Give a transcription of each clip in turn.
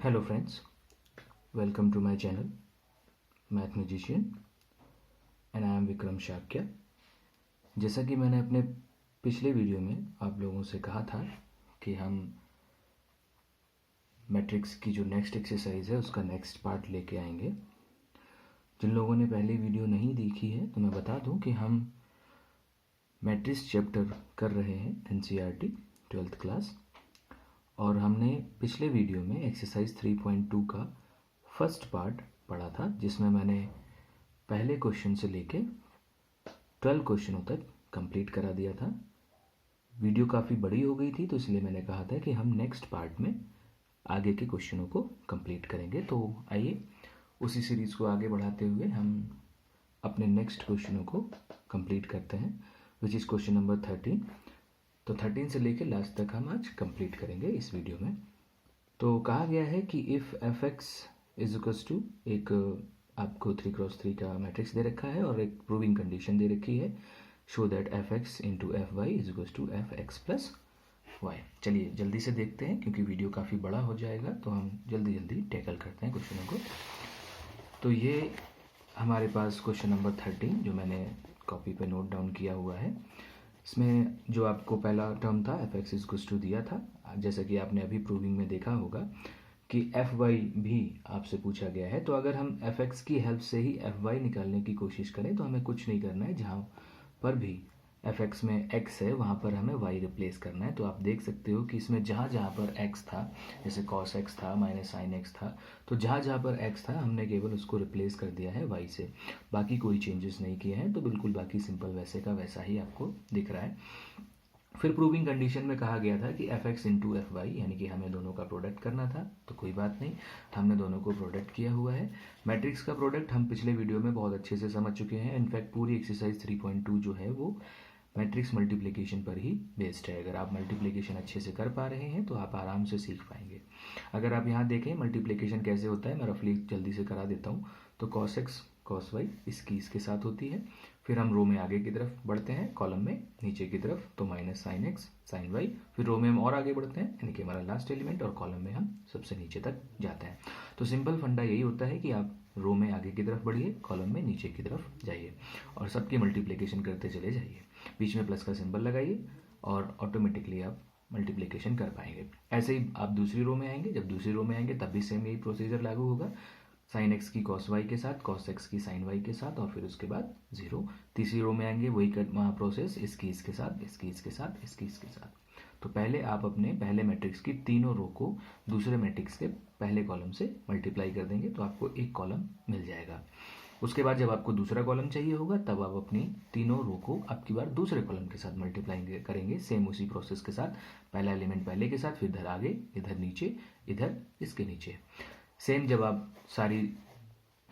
Hello friends, welcome to my channel Math Magician and I am Vikram Shakya। जैसा कि मैंने अपने पिछले वीडियो में आप लोगों से कहा था कि हम मैट्रिक्स की जो नेक्स्ट एक्सरसाइज है उसका नेक्स्ट पार्ट लेके आएंगे। जिन लोगों ने पहले वीडियो नहीं देखी है तो मैं बता दूं कि हम मैट्रिक्स चैप्टर कर रहे हैं NCERT 12th क्लास, और हमने पिछले वीडियो में एक्सरसाइज 3.2 का फर्स्ट पार्ट पढ़ा था, जिसमें मैंने पहले क्वेश्चन से लेके 12 क्वेश्चनों तक कंप्लीट करा दिया था। वीडियो काफ़ी बड़ी हो गई थी तो इसलिए मैंने कहा था कि हम नेक्स्ट पार्ट में आगे के क्वेश्चनों को कंप्लीट करेंगे। तो आइए उसी सीरीज़ को आगे बढ़ाते हुए हम अपने नेक्स्ट क्वेश्चनों को कंप्लीट करते हैं, विच इज़ क्वेश्चन नंबर 13। तो 13 से लेके लास्ट तक हम आज कंप्लीट करेंगे इस वीडियो में। तो कहा गया है कि if fx is equals to एक आपको 3x3 का मैट्रिक्स दे रखा है और एक प्रूविंग कंडीशन दे रखी है, show that fx into fy is equals to fx plus y. चलिए जल्दी से देखते हैं, क्योंकि वीडियो काफ़ी बड़ा हो जाएगा तो हम जल्दी टैकल करते हैं क्वेश्चनों को। तो ये हमारे पास क्वेश्चन नंबर 13 जो मैंने कॉपी पे नोट डाउन किया हुआ है। इसमें जो आपको पहला टर्म था fx इज इक्वल्स टू दिया था, जैसा कि आपने अभी प्रूविंग में देखा होगा कि fy भी आपसे पूछा गया है। तो अगर हम fx की हेल्प से ही fy निकालने की कोशिश करें तो हमें कुछ नहीं करना है, जहाँ पर भी fx में x है वहाँ पर हमें y रिप्लेस करना है। तो आप देख सकते हो कि इसमें जहाँ पर x था, जैसे cos x था माइनस sin x था, तो जहाँ पर x था हमने केवल उसको रिप्लेस कर दिया है y से, बाकी कोई चेंजेस नहीं किए हैं। तो बिल्कुल बाकी सिंपल वैसे का वैसा ही आपको दिख रहा है। फिर प्रूविंग कंडीशन में कहा गया था कि fx इंटू fy, यानी कि हमें दोनों का प्रोडक्ट करना था। तो कोई बात नहीं, हमने दोनों को प्रोडक्ट किया हुआ है। मैट्रिक्स का प्रोडक्ट हम पिछले वीडियो में बहुत अच्छे से समझ चुके हैं। इनफैक्ट पूरी एक्सरसाइज 3.2 जो है वो मैट्रिक्स मल्टीप्लिकेशन पर ही बेस्ड है। अगर आप मल्टीप्लिकेशन अच्छे से कर पा रहे हैं तो आप आराम से सीख पाएंगे। अगर आप यहाँ देखें मल्टीप्लिकेशन कैसे होता है, मैं रफली जल्दी से करा देता हूँ। तो cos x cos y इसके साथ होती है। फिर हम रो में आगे की तरफ बढ़ते हैं, कॉलम में नीचे की तरफ तो minus sin x sin y। फिर रो में हम और आगे बढ़ते हैं, यानी कि हमारा लास्ट एलिमेंट, और कॉलम में हम सबसे नीचे तक जाते हैं। तो सिंपल फंडा यही होता है कि आप रो में आगे की तरफ बढ़िए, कॉलम में नीचे की तरफ जाइए और सबकी मल्टीप्लिकेशन करते चले जाइए। बीच में प्लस का सिंबल लगाइए और ऑटोमेटिकली आप मल्टीप्लिकेशन कर पाएंगे। ऐसे ही आप दूसरी रो में आएंगे, जब दूसरी रो में आएंगे तब भी सेम यही प्रोसीजर लागू होगा, sin x की cos y के साथ, cos x की sin y के साथ, और फिर उसके बाद 0। तीसरी रो में आएंगे वही प्रोसेस, इसके साथ, इसके साथ, इसके साथ। तो पहले आप अपने पहले मैट्रिक्स की तीनों रो को दूसरे मैट्रिक्स के पहले कॉलम से मल्टीप्लाई कर देंगे तो आपको एक कॉलम मिल जाएगा। उसके बाद जब आपको दूसरा कॉलम चाहिए होगा तब आप अपनी तीनों रो को आपकी बार दूसरे कॉलम के साथ मल्टीप्लाई करेंगे, सेम उसी प्रोसेस के साथ। पहला एलिमेंट पहले के साथ, फिर इधर आगे, इधर नीचे, इधर इसके नीचे। सेम जब आप सारी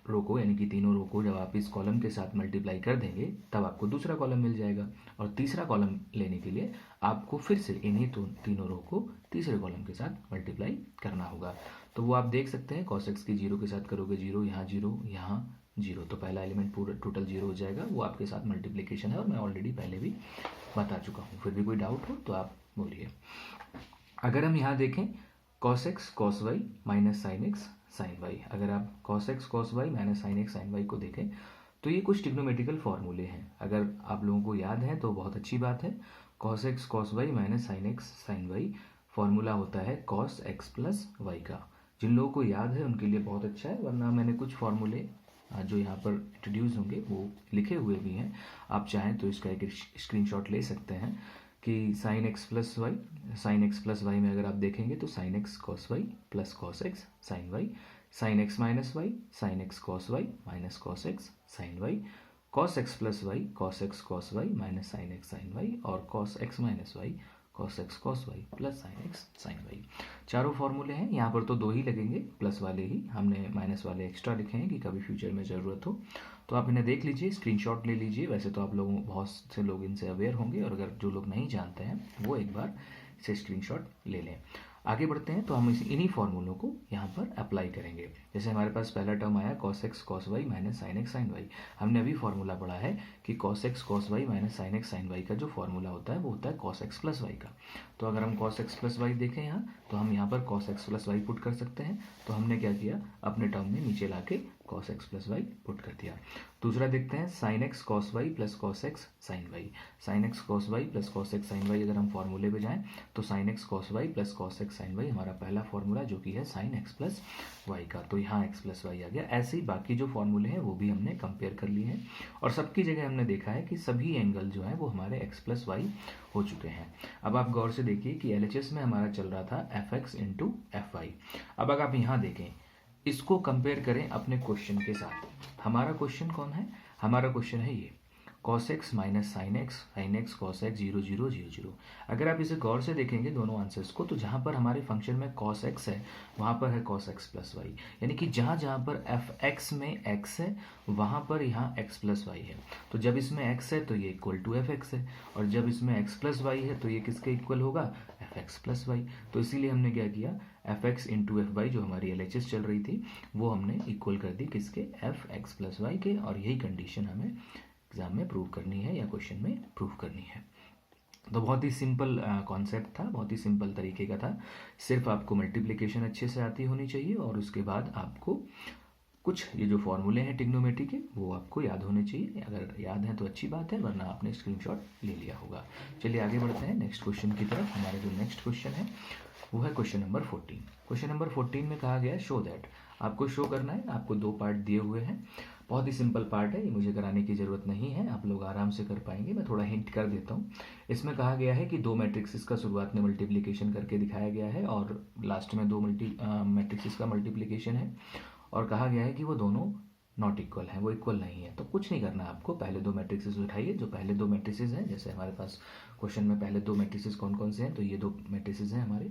रो को, यानी कि तीनों रो को जब आप इस कॉलम के साथ मल्टीप्लाई कर देंगे तब आपको दूसरा कॉलम मिल जाएगा। और तीसरा कॉलम लेने के लिए आपको फिर से इन्हीं तीनों रो को तीसरे कॉलम के साथ मल्टीप्लाई करना होगा। तो वो आप देख सकते हैं, cos x की 0 के साथ करोगे 0, यहाँ 0, यहाँ 0, तो पहला एलिमेंट पूरा टोटल 0 हो जाएगा। वो आपके साथ मल्टीप्लिकेशन है और मैं ऑलरेडी पहले भी बता चुका हूँ। फिर भी कोई डाउट हो तो आप बोलिए। अगर हम यहाँ देखें cos x cos y minus sin x sin y, अगर आप cos x cos y minus sin x sin y को देखें तो ये कुछ ट्रिग्नोमेट्रिकल फॉर्मूले हैं। अगर आप लोगों को याद है तो बहुत अच्छी बात है। cos x cos y minus sin x sin y formula होता है cos x प्लस y का। जिन लोगों को याद है उनके लिए बहुत अच्छा है, वरना मैंने कुछ फॉर्मूले जो यहाँ पर इंट्रोड्यूस होंगे वो लिखे हुए भी हैं। आप चाहें तो इसका एक स्क्रीनशॉट ले सकते हैं कि sin x प्लस y में अगर आप देखेंगे तो sin x cos y plus cos x sin y, sin x minus y sin x cos y minus cos x sin y, cos x plus y cos y minus sin x sin y, और cos x minus y cos x cos y plus sin x sin y। चारों फॉर्मूले हैं। यहाँ पर तो दो ही लगेंगे, plus वाले ही, हमने माइनस वाले एक्स्ट्रा लिखे हैं कि कभी फ्यूचर में ज़रूरत हो। तो आप इन्हें देख लीजिए, स्क्रीनशॉट ले लीजिए। वैसे तो आप लोगों बहुत से लोग इनसे अवेयर होंगे, और अगर जो लोग नहीं जानते हैं वो एक बार इसे स्क्रीनशॉट ले लें। आगे बढ़ते हैं तो हम इन्हीं फॉर्मूलों को यहाँ पर अप्लाई करेंगे। जैसे हमारे पास पहला टर्म आया cos x cos y minus sine x sine y. हमने अभी फॉर्मूला पढ़ा है कि cos x cos y minus sine x sine y का जो फॉर्मूला होता है वो होता है cos x प्लस वाई का। तो अगर हम cos x प्लस वाई देखें यहाँ, तो हम यहाँ पर cos x plus y put कर सकते हैं। तो हमने क्या किया, अपने टर्म में नीचे ला के cos x plus y put कर दिया। दूसरा देखते हैं sin x cos y plus cos x sin y। sin x cos y plus cos x sin y अगर हम फॉर्मूले पे जाएं तो sin x cos y plus cos x sin y हमारा पहला फॉर्मूला जो कि है sin x प्लस y का। तो यहाँ x प्लस वाई आ गया। ऐसे ही बाकी जो फॉर्मूले हैं वो भी हमने कंपेयर कर लिए हैं और सबकी जगह हमने देखा है कि सभी एंगल जो है वो हमारे x प्लस वाई हो चुके हैं। अब आप गौर से देखिए कि LHS में हमारा चल रहा था fx इंटू एफ वाई। अब अगर आप यहाँ देखें, इसको कंपेयर करें अपने क्वेश्चन के साथ। हमारा क्वेश्चन कौन है, हमारा क्वेश्चन है ये cos x minus sine x cos x 0 0 0 0। अगर आप इसे गौर से देखेंगे दोनों आंसर्स को, तो जहाँ पर हमारे फंक्शन में cos x है वहाँ पर है cos x प्लस वाई, यानी कि जहाँ जहाँ पर fx में x है वहाँ पर यहाँ x प्लस वाई है। तो जब इसमें x है तो ये इक्वल टू fx है, और जब इसमें x प्लस वाई है तो ये किसके इक्वल होगा, fx प्लस वाई। तो इसीलिए हमने क्या किया, fx इंटू एफ वाई जो हमारी LHS चल रही थी वो हमने इक्वल कर दी किसके, fx प्लस वाई के। और यही कंडीशन हमें एग्जाम में प्रूव करनी है या क्वेश्चन में प्रूव करनी है। तो बहुत ही सिंपल कॉन्सेप्ट था, बहुत ही सिंपल तरीके का था। सिर्फ आपको मल्टीप्लिकेशन अच्छे से आती होनी चाहिए और उसके बाद आपको कुछ ये जो फॉर्मूले हैं ट्रिग्नोमेट्री के वो आपको याद होने चाहिए। अगर याद है तो अच्छी बात है, वरना आपने स्क्रीनशॉट ले लिया होगा। चलिए आगे बढ़ते हैं नेक्स्ट क्वेश्चन की तरफ। हमारा जो नेक्स्ट क्वेश्चन है वो है क्वेश्चन नंबर 14। क्वेश्चन नंबर 14 में कहा गया है शो दैट। आपको शो करना है, आपको दो पार्ट दिए हुए हैं। बहुत ही सिंपल पार्ट है, ये मुझे कराने की ज़रूरत नहीं है, आप लोग आराम से कर पाएंगे। मैं थोड़ा हिंट कर देता हूँ। इसमें कहा गया है कि दो मैट्रिक्सेस का शुरुआत में मल्टीप्लिकेशन करके दिखाया गया है और लास्ट में दो मैट्रिक्सेस का मल्टीप्लिकेशन है, और कहा गया है कि वो दोनों नॉट इक्वल हैं, वो इक्वल नहीं है। तो कुछ नहीं करना आपको, पहले दो मैट्रिक्सेस उठाइए। जो पहले दो मैट्रिसेस हैं, जैसे हमारे पास क्वेश्चन में पहले दो मैट्रिसेस कौन कौन से हैं, तो ये दो मैट्रिसेस हैं हमारे।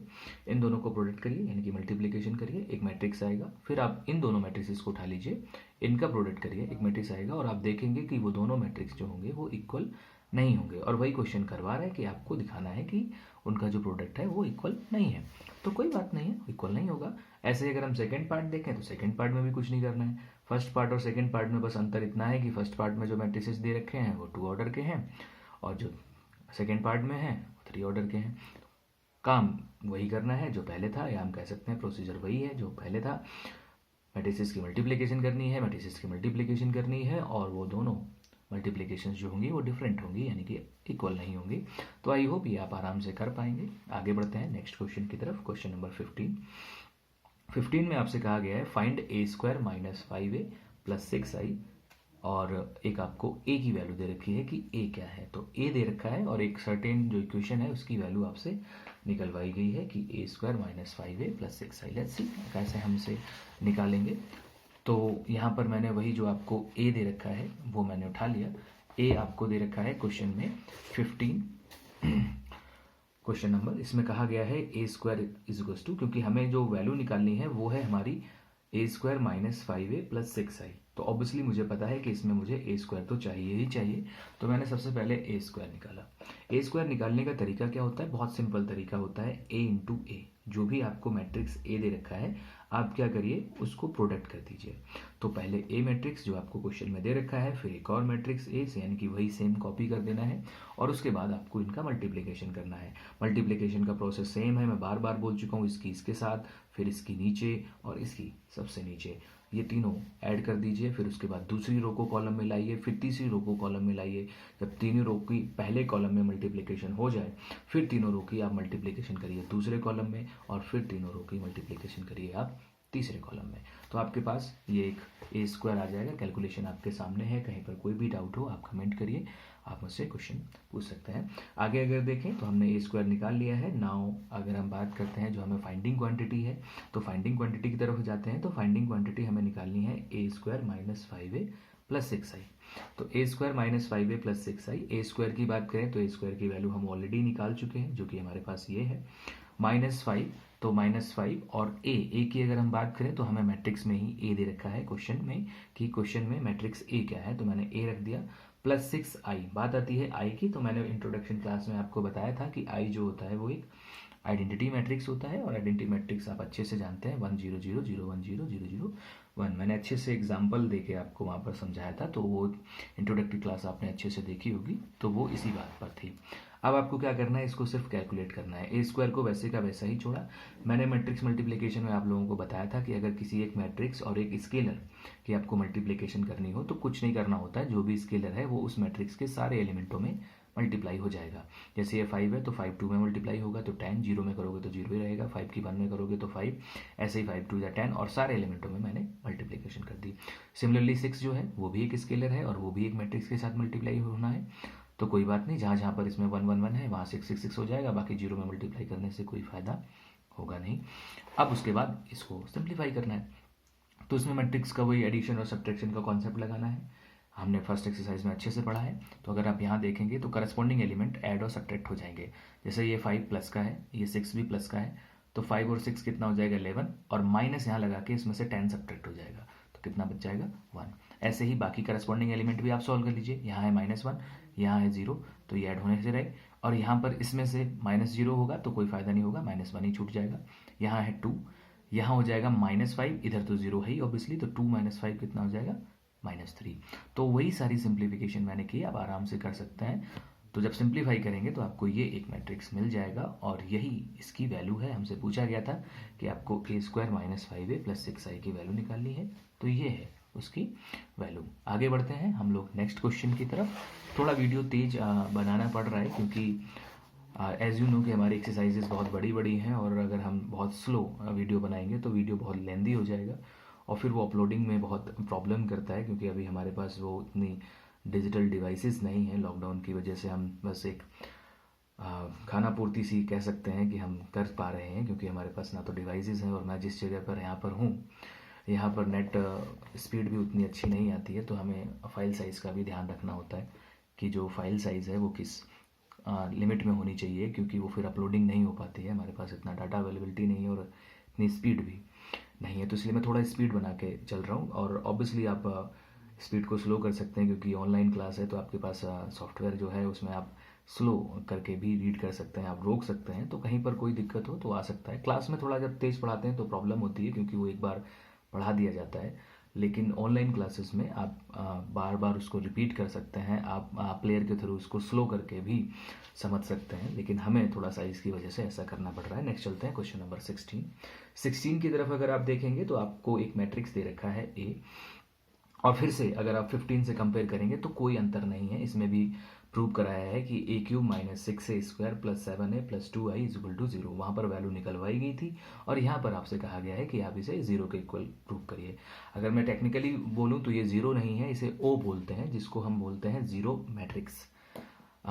इन दोनों को प्रोडक्ट करिए, यानी कि मल्टीप्लिकेशन करिए, एक मैट्रिक्स आएगा। फिर आप इन दोनों मैट्रिसेस को उठा लीजिए, इनका प्रोडक्ट करिए, एक मैट्रिक्स आएगा। और आप देखेंगे कि वो दोनों मैट्रिक्स जो होंगे वो इक्वल नहीं होंगे। और वही क्वेश्चन करवा रहा है कि आपको दिखाना है कि उनका जो प्रोडक्ट है वो इक्वल नहीं है। तो कोई बात नहीं है, इक्वल नहीं होगा। ऐसे अगर हम सेकंड पार्ट देखें तो सेकंड पार्ट में भी कुछ नहीं करना है। फर्स्ट पार्ट और सेकंड पार्ट में बस अंतर इतना है कि फर्स्ट पार्ट में जो मैट्रिसेस दे रखे हैं वो 2 ऑर्डर के हैं, और जो सेकंड पार्ट में है वो 3 ऑर्डर के हैं। काम वही करना है जो पहले था, या हम कह सकते हैं प्रोसीजर वही है जो पहले था। मैट्रिसेस की मल्टीप्लिकेशन करनी है, मैट्रिसेस की मल्टीप्लिकेशन करनी है, और वो दोनों मल्टीप्लिकेशंस जो होंगी वो डिफरेंट होंगी, यानी कि इक्वल नहीं होंगी। तो आई होप ये आप आराम से कर पाएंगे। आगे बढ़ते हैं नेक्स्ट क्वेश्चन की तरफ। क्वेश्चन नंबर 15 में आपसे कहा गया है find a square minus 5a plus 6i, और एक आपको a की वैल्यू दे रखी है कि a क्या है। तो a दे रखा है और एक सर्टेन जो इक्वेशन है उसकी वैल्यू आपसे निकलवाई गई है कि a square minus 5a plus 6i। Let's see कैसे हम इसे निकालेंगे। तो यहाँ पर मैंने वही जो आपको a दे रखा है वो मैंने उठा लिया। a आपको दे रखा है क्वेश्चन में 15 क्वेश्चन नंबर। इसमें कहा गया है ए स्क्वायर इज इक्वल्स टू, क्योंकि हमें जो वैल्यू निकालनी है वो है हमारी ए square minus 5a plus 6i। तो ऑब्वियसली मुझे पता है कि इसमें मुझे ए स्क्वायर तो चाहिए ही चाहिए। तो मैंने सबसे पहले ए स्क्वायर निकाला। ए स्क्वायर निकालने का तरीका क्या होता है, बहुत सिंपल तरीका होता है ए इंटू ए। जो भी आपको मैट्रिक्स ए दे रखा है आप क्या करिए, उसको प्रोडक्ट कर दीजिए। तो पहले ए मैट्रिक्स जो आपको क्वेश्चन में दे रखा है, फिर एक और मैट्रिक्स ए से, यानी कि वही सेम कॉपी कर देना है, और उसके बाद आपको इनका मल्टीप्लिकेशन करना है। मल्टीप्लिकेशन का प्रोसेस सेम है, मैं बार बार बोल चुका हूँ। इसकी इसके साथ, फिर इसकी नीचे और इसकी सबसे नीचे, ये तीनों ऐड कर दीजिए। फिर उसके बाद दूसरी रो को कॉलम में लाइए, फिर तीसरी रो को कॉलम में लाइए। जब तीनों रो की पहले कॉलम में मल्टीप्लिकेशन हो जाए, फिर तीनों रो की आप मल्टीप्लिकेशन करिए दूसरे कॉलम में, और फिर तीनों रो की मल्टीप्लिकेशन करिए आप तीसरे कॉलम में। तो आपके पास ये एक ए स्क्वायर आ जाएगा। कैलकुलेशन आपके सामने है, कहीं पर कोई भी डाउट हो आप कमेंट करिए, आप मुझसे क्वेश्चन पूछ सकते हैं। आगे अगर देखें तो हमने ए स्क्वायर निकाल लिया है। नाउ अगर हम बात करते हैं जो हमें फाइंडिंग क्वांटिटी है, तो फाइंडिंग क्वांटिटी की तरफ जाते हैं। तो फाइंडिंग क्वांटिटी हमें निकालनी है ए square minus 5a plus 6i। तो a square minus 5a plus 6i, a square की बात करें तो ए स्क्वायर की वैल्यू हम ऑलरेडी निकाल चुके हैं, जो कि हमारे पास ये है -5। तो -5 और ए की अगर हम बात करें तो हमें मैट्रिक्स में ही ए दे रखा है क्वेश्चन में, कि क्वेश्चन में मैट्रिक्स ए क्या है, तो मैंने ए रख दिया। प्लस 6i, बात आती है आई की। तो मैंने इंट्रोडक्शन क्लास में आपको बताया था कि आई जो होता है वो एक आइडेंटिटी मैट्रिक्स होता है, और आइडेंटिटी मैट्रिक्स आप अच्छे से जानते हैं 1 0 0 0 1 0 0 0 1। मैंने अच्छे से एग्जाम्पल देके आपको वहाँ पर समझाया था, तो वो इंट्रोडक्टरी क्लास आपने अच्छे से देखी होगी, तो वो इसी बात पर थी। अब आपको क्या करना है, इसको सिर्फ कैलकुलेट करना है। ए स्क्वायर को वैसे का वैसा ही छोड़ा। मैंने मैट्रिक्स मल्टीप्लिकेशन में आप लोगों को बताया था कि अगर किसी एक मैट्रिक्स और एक स्केलर की आपको मल्टीप्लिकेशन करनी हो तो कुछ नहीं करना होता है, जो भी स्केलर है वो उस मैट्रिक्स के सारे एलिमेंटों में मल्टीप्लाई हो जाएगा। जैसे ये 5 है तो 5 2 में मल्टीप्लाई होगा तो 10, 0 में करोगे तो 0 ही रहेगा, 5 की 1 में करोगे तो 5, ऐसे ही 5 2 या 10, और सारे एलिमेंटों में मैंने मल्टीप्लिकेशन कर दी। सिमिलरली 6 जो है वो भी एक स्केलर है और वो भी एक मैट्रिक्स के साथ मल्टीप्लाई होना है, तो कोई बात नहीं, जहाँ जहाँ पर इसमें 1 1 1 है वहाँ 6 6 6 हो जाएगा, बाकी 0 में मल्टीप्लाई करने से कोई फ़ायदा होगा नहीं। अब उसके बाद इसको सिंप्लीफाई करना है, तो इसमें मैट्रिक्स का वही एडिशन और सब्ट्रैक्शन का कॉन्सेप्ट लगाना है। हमने फर्स्ट एक्सरसाइज में अच्छे से पढ़ा है, तो अगर आप यहाँ देखेंगे तो करस्पॉन्डिंग एलिमेंट ऐड और सब्ट्रैक्ट हो जाएंगे। जैसे ये 5 प्लस का है, ये 6 भी प्लस का है, तो 5 और 6 कितना हो जाएगा 11, और माइनस यहाँ लगा के इसमें से 10 सब्ट्रैक्ट हो जाएगा, तो कितना बच जाएगा 1। ऐसे ही बाकी करस्पॉन्डिंग एलिमेंट भी आप सॉल्व कर लीजिए। यहाँ है -1, यहाँ है 0, तो ये ऐड होने से रहे, और यहाँ पर इसमें से -0 होगा तो कोई फायदा नहीं होगा, -1 ही छूट जाएगा। यहाँ है 2, यहाँ हो जाएगा -5, इधर तो 0 है ही ऑब्वियसली, तो 2 - 5 कितना हो जाएगा -3। तो वही सारी सिंप्लीफिकेशन मैंने की, आप आराम से कर सकते हैं। तो जब सिंप्लीफाई करेंगे तो आपको ये एक मैट्रिक्स मिल जाएगा, और यही इसकी वैल्यू है। हमसे पूछा गया था कि आपको a² - 5a + 6i की वैल्यू निकालनी है, तो ये है उसकी वैल्यू। आगे बढ़ते हैं हम लोग नेक्स्ट क्वेश्चन की तरफ। थोड़ा वीडियो तेज बनाना पड़ रहा है क्योंकि एज यू नो कि हमारी एक्सरसाइजेज बहुत बड़ी बड़ी हैं, और अगर हम बहुत स्लो वीडियो बनाएंगे तो वीडियो बहुत लेंदी हो जाएगा, और फिर वो अपलोडिंग में बहुत प्रॉब्लम करता है, क्योंकि अभी हमारे पास वो इतनी डिजिटल डिवाइसेस नहीं हैं। लॉकडाउन की वजह से हम बस एक खाना पूर्ति सी कह सकते हैं कि हम कर पा रहे हैं, क्योंकि हमारे पास ना तो डिवाइसेस हैं, और मैं जिस जगह पर यहाँ पर हूँ यहाँ पर नेट स्पीड भी उतनी अच्छी नहीं आती है, तो हमें फाइल साइज़ का भी ध्यान रखना होता है कि जो फाइल साइज़ है वो किस लिमिट में होनी चाहिए, क्योंकि वो फिर अपलोडिंग नहीं हो पाती है। हमारे पास इतना डाटा अवेलेबिलिटी नहीं है और इतनी स्पीड भी नहीं है, तो इसलिए मैं थोड़ा स्पीड बना के चल रहा हूँ। और ऑब्वियसली आप स्पीड को स्लो कर सकते हैं, क्योंकि ऑनलाइन क्लास है तो आपके पास सॉफ्टवेयर जो है उसमें आप स्लो करके भी रीड कर सकते हैं, आप रोक सकते हैं, तो कहीं पर कोई दिक्कत हो तो आ सकता है। क्लास में थोड़ा जब तेज़ पढ़ाते हैं तो प्रॉब्लम होती है, क्योंकि वो एक बार पढ़ा दिया जाता है, लेकिन ऑनलाइन क्लासेस में आप बार बार उसको रिपीट कर सकते हैं, आप प्लेयर के थ्रू उसको स्लो करके भी समझ सकते हैं, लेकिन हमें थोड़ा सा इसकी वजह से ऐसा करना पड़ रहा है। नेक्स्ट चलते हैं क्वेश्चन नंबर 16 की तरफ। अगर आप देखेंगे तो आपको एक मैट्रिक्स दे रखा है A, और फिर से अगर आप 15 से कंपेयर करेंगे तो कोई अंतर नहीं है। इसमें भी प्रूव कराया है कि a³ - 6a² + 7a + 2i = 0, वहाँ पर वैल्यू निकलवाई गई थी, और यहाँ पर आपसे कहा गया है कि आप इसे 0 के इक्वल प्रूव करिए। अगर मैं टेक्निकली बोलूँ तो ये 0 नहीं है, इसे O बोलते हैं, जिसको हम बोलते हैं जीरो मैट्रिक्स।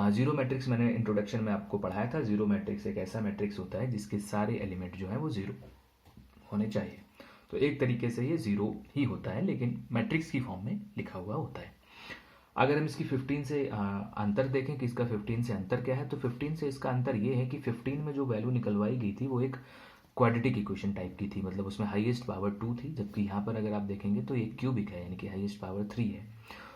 जीरो मैट्रिक्स मैंने इंट्रोडक्शन में आपको पढ़ाया था। जीरो मैट्रिक्स एक ऐसा मैट्रिक्स होता है जिसके सारे एलिमेंट जो है वो 0 होने चाहिए। तो एक तरीके से ये 0 ही होता है, लेकिन मैट्रिक्स की फॉर्म में लिखा हुआ होता है। अगर हम इसकी 15 से अंतर देखें कि इसका 15 से अंतर क्या है, तो 15 से इसका अंतर ये है कि 15 में जो वैल्यू निकलवाई गई थी वो एक क्वाड्रेटिक इक्वेशन टाइप की थी, मतलब उसमें हाईएस्ट पावर 2 थी, जबकि यहाँ पर अगर आप देखेंगे तो एक क्यूबिक है, यानी कि हाईएस्ट पावर 3 है।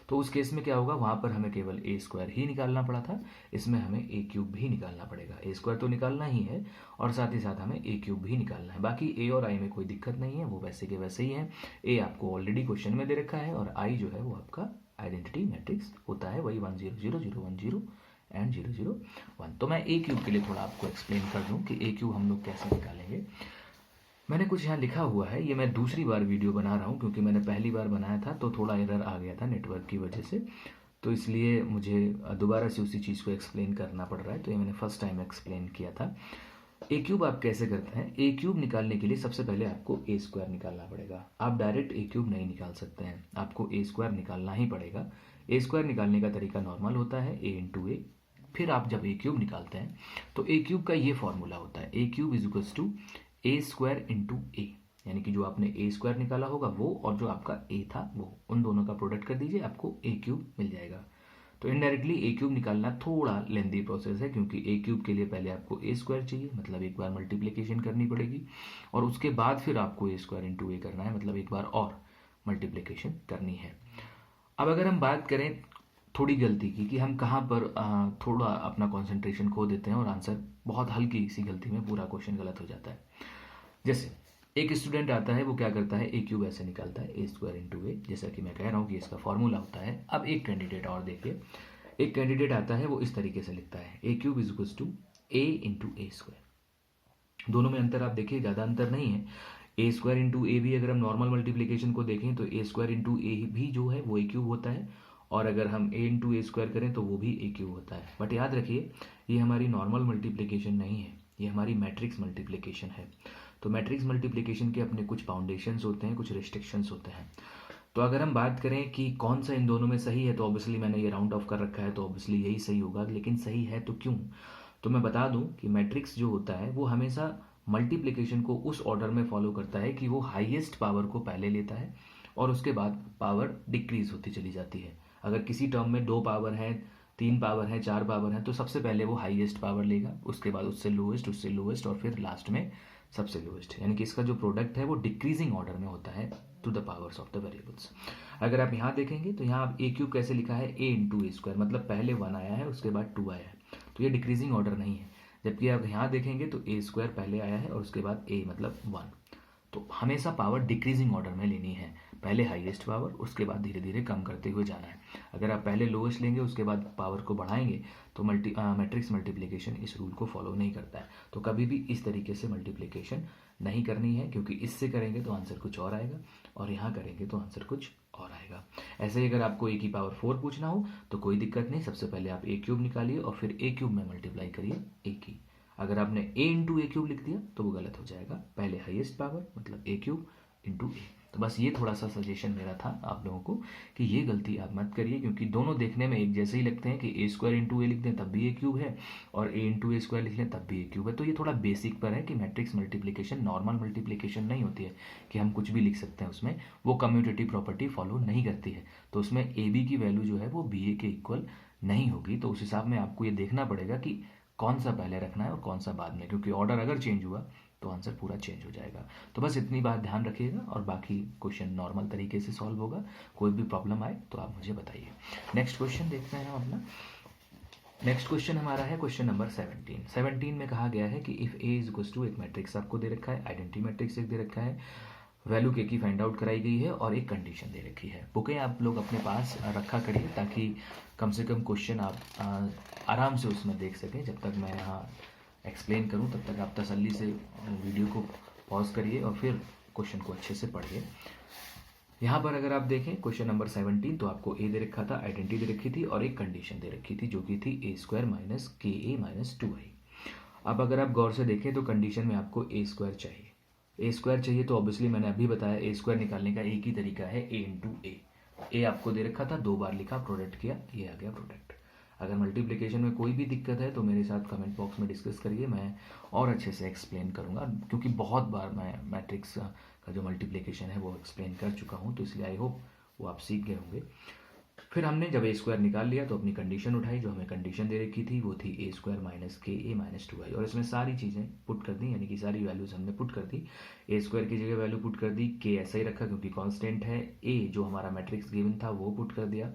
तो उस केस में क्या होगा, वहाँ पर हमें केवल a² ही निकालना पड़ा था, इसमें हमें a³ भी निकालना पड़ेगा। a² तो निकालना ही है, और साथ ही साथ हमें a³ भी निकालना है। बाकी a और i में कोई दिक्कत नहीं है, वो वैसे के वैसे ही है। a आपको ऑलरेडी क्वेश्चन में दे रखा है, और i जो है वो आपका आइडेंटिटी मैट्रिक्स होता है, वही 1 0 0 0 1 0 एंड 0 0 1। तो मैं a³ के लिए थोड़ा आपको एक्सप्लेन कर दूं कि a³ हम लोग कैसे निकालेंगे। मैंने कुछ यहाँ लिखा हुआ है, ये मैं दूसरी बार वीडियो बना रहा हूँ, क्योंकि मैंने पहली बार बनाया था तो थोड़ा एरर आ गया था नेटवर्क की वजह से, तो इसलिए मुझे दोबारा से उसी चीज़ को एक्सप्लेन करना पड़ रहा है। तो ये मैंने फर्स्ट टाइम एक्सप्लेन किया था। a³ आप कैसे करते हैं, a³ निकालने के लिए सबसे पहले आपको a² निकालना पड़ेगा। आप डायरेक्ट a³ नहीं निकाल सकते हैं, आपको a² निकालना ही पड़ेगा। a² निकालने का तरीका नॉर्मल होता है a × a। फिर आप जब a³ निकालते हैं तो a³ का ये फॉर्मूला होता है, a³ = a² × a, यानी कि जो आपने a² निकाला होगा वो, और जो आपका a था वो, उन दोनों का प्रोडक्ट कर दीजिए, आपको a³ मिल जाएगा। तो इनडायरेक्टली a³ निकालना थोड़ा लेंदी प्रोसेस है, क्योंकि a³ के लिए पहले आपको a² चाहिए, मतलब एक बार मल्टीप्लिकेशन करनी पड़ेगी, और उसके बाद फिर आपको a² × a करना है, मतलब एक बार और मल्टीप्लिकेशन करनी है। अब अगर हम बात करें थोड़ी गलती की कि हम कहाँ पर थोड़ा अपना कंसंट्रेशन खो देते हैं और आंसर बहुत हल्की सी गलती में पूरा क्वेश्चन गलत हो जाता है। जैसे एक स्टूडेंट आता है, वो क्या करता है, ए क्यूब ऐसे निकालता है, ए स्क्वायर इंटू ए, जैसा कि मैं कह रहा हूँ कि इसका फॉर्मूला होता है। अब एक कैंडिडेट और देखिए, एक कैंडिडेट आता है, वो इस तरीके से लिखता है, a cube is equals to a into a square. दोनों में अंतर आप देखिए, ज़्यादा अंतर नहीं है। ए स्क्वायर इंटू ए भी अगर हम नॉर्मल मल्टीप्लीकेशन को देखें तो ए स्क्वायर इंटू ए भी जो है वो ए क्यूब होता है, और अगर हम ए इंटू ए स्क्वायर करें तो वो भी ए क्यूब होता है। बट याद रखिए, ये हमारी नॉर्मल मल्टीप्लीकेशन नहीं है, ये हमारी मैट्रिक्स मल्टीप्लीकेशन है। तो मैट्रिक्स मल्टीप्लिकेशन के अपने कुछ फाउंडेशंस होते हैं, कुछ रिस्ट्रिक्शंस होते हैं। तो अगर हम बात करें कि कौन सा इन दोनों में सही है, तो ऑब्वियसली मैंने ये राउंड ऑफ कर रखा है, तो ऑब्वियसली यही सही होगा। लेकिन सही है तो क्यों? तो मैं बता दूं कि मैट्रिक्स जो होता है वो हमेशा मल्टीप्लिकेशन को उस ऑर्डर में फॉलो करता है कि वो हाईएस्ट पावर को पहले लेता है और उसके बाद पावर डिक्रीज होती चली जाती है। अगर किसी टर्म में 2 पावर है, 3 पावर है, 4 पावर है, तो सबसे पहले वो हाईएस्ट पावर लेगा, उसके बाद उससे लोएस्ट और फिर लास्ट में सबसे लोएस्ट। यानी कि इसका जो प्रोडक्ट है वो डिक्रीजिंग ऑर्डर में होता है to the powers of the variables. अगर आप यहाँ देखेंगे तो यहाँ आप ए क्यूब कैसे लिखा है, ए इंटू ए स्क्वायर, मतलब पहले 1 आया है उसके बाद 2 आया है, तो ये डिक्रीजिंग ऑर्डर नहीं है। जबकि आप यहाँ देखेंगे तो ए स्क्वायर पहले आया है और उसके बाद ए मतलब 1। तो हमेशा पावर डिक्रीजिंग ऑर्डर में लेनी है, पहले हाईएस्ट पावर, उसके बाद धीरे धीरे कम करते हुए जाना है। अगर आप पहले लोएस्ट लेंगे उसके बाद पावर को बढ़ाएंगे तो मैट्रिक्स मल्टीप्लिकेशन इस रूल को फॉलो नहीं करता है। तो कभी भी इस तरीके से मल्टीप्लिकेशन नहीं करनी है, क्योंकि इससे करेंगे तो आंसर कुछ और आएगा और यहाँ करेंगे तो आंसर कुछ और आएगा। ऐसे ही अगर आपको ए की पावर 4 पूछना हो तो कोई दिक्कत नहीं, सबसे पहले आप ए क्यूब निकालिए और फिर ए क्यूब में मल्टीप्लाई करिए ए की। अगर आपने ए इंटू ए क्यूब लिख दिया तो वो गलत हो जाएगा, पहले हाईएस्ट पावर मतलब ए क्यूब इंटू ए। तो बस ये थोड़ा सा सजेशन मेरा था आप लोगों को कि ये गलती आप मत करिए, क्योंकि दोनों देखने में एक जैसे ही लगते हैं कि ए स्क्वायर इंटू ए लिख दें तब भी ए क्यूब है और ए इंटू ए स्क्वायर लिख लें तब भी ए क्यूब है। तो ये थोड़ा बेसिक पर है कि मैट्रिक्स मल्टीप्लिकेशन नॉर्मल मल्टीप्लिकेशन नहीं होती है कि हम कुछ भी लिख सकते हैं उसमें, वो कम्यूटेटिव प्रॉपर्टी फॉलो नहीं करती है। तो उसमें ए बी की वैल्यू जो है वो बी ए के इक्वल नहीं होगी। तो उस हिसाब में आपको ये देखना पड़ेगा कि कौन सा पहले रखना है और कौन सा बाद में, क्योंकि ऑर्डर अगर चेंज हुआ तो आंसर पूरा चेंज हो जाएगा। तो बस इतनी बात ध्यान रखिएगा और बाकी क्वेश्चन नॉर्मल तरीके से सॉल्व होगा। कोई भी प्रॉब्लम आए तो आप मुझे बताइए। नेक्स्ट क्वेश्चन देखते हैं हम अपना। नेक्स्ट क्वेश्चन हमारा है क्वेश्चन नंबर 17 में कहा गया है कि if A is equals to, एक मैट्रिक्स आपको दे रखा है, आइडेंटिटी मैट्रिक्स एक दे रखा है, वैल्यू के की फाइंड आउट कराई गई है और एक कंडीशन दे रखी है। बुकें आप लोग अपने पास रखा करिए ताकि कम से कम क्वेश्चन आप आराम से उसमें देख सकें। जब तक मैं यहाँ एक्सप्लेन करूँ तब तक आप तसल्ली से वीडियो को पॉज करिए और फिर क्वेश्चन को अच्छे से पढ़िए। यहाँ पर अगर आप देखें क्वेश्चन नंबर 17, तो आपको ए दे रखा था, आइडेंटिटी दे रखी थी और एक कंडीशन दे रखी थी जो कि थी ए स्क्वायर माइनस के ए माइनस 2i। अब अगर आप गौर से देखें तो कंडीशन में आपको ए स्क्वायर चाहिए। ए स्क्वायर चाहिए तो ऑब्वियसली मैंने अभी बताया ए स्क्वायर निकालने का एक ही तरीका है, ए इंटू ए। ए आपको दे रखा था, 2 बार लिखा, प्रोडक्ट किया, ये आ गया प्रोडक्ट। अगर मल्टीप्लिकेशन में कोई भी दिक्कत है तो मेरे साथ कमेंट बॉक्स में डिस्कस करिए, मैं और अच्छे से एक्सप्लेन करूँगा, क्योंकि बहुत बार मैं मैट्रिक्स का जो मल्टीप्लिकेशन है वो एक्सप्लेन कर चुका हूँ, तो इसलिए आई होप वो आप सीख गए होंगे। फिर हमने जब ए स्क्वायर निकाल लिया तो अपनी कंडीशन उठाई, जो हमें कंडीशन दे रखी थी वो थी ए स्क्वायर माइनस के ए माइनस 2i, और इसमें सारी चीज़ें पुट कर दी, यानी कि सारी वैल्यूज हमने पुट कर दी। ए स्क्वायर की जगह वैल्यू पुट कर दी, के ऐसा ही रखा क्योंकि कांस्टेंट है, ए जो हमारा मैट्रिक्स गिवन था वो पुट कर दिया,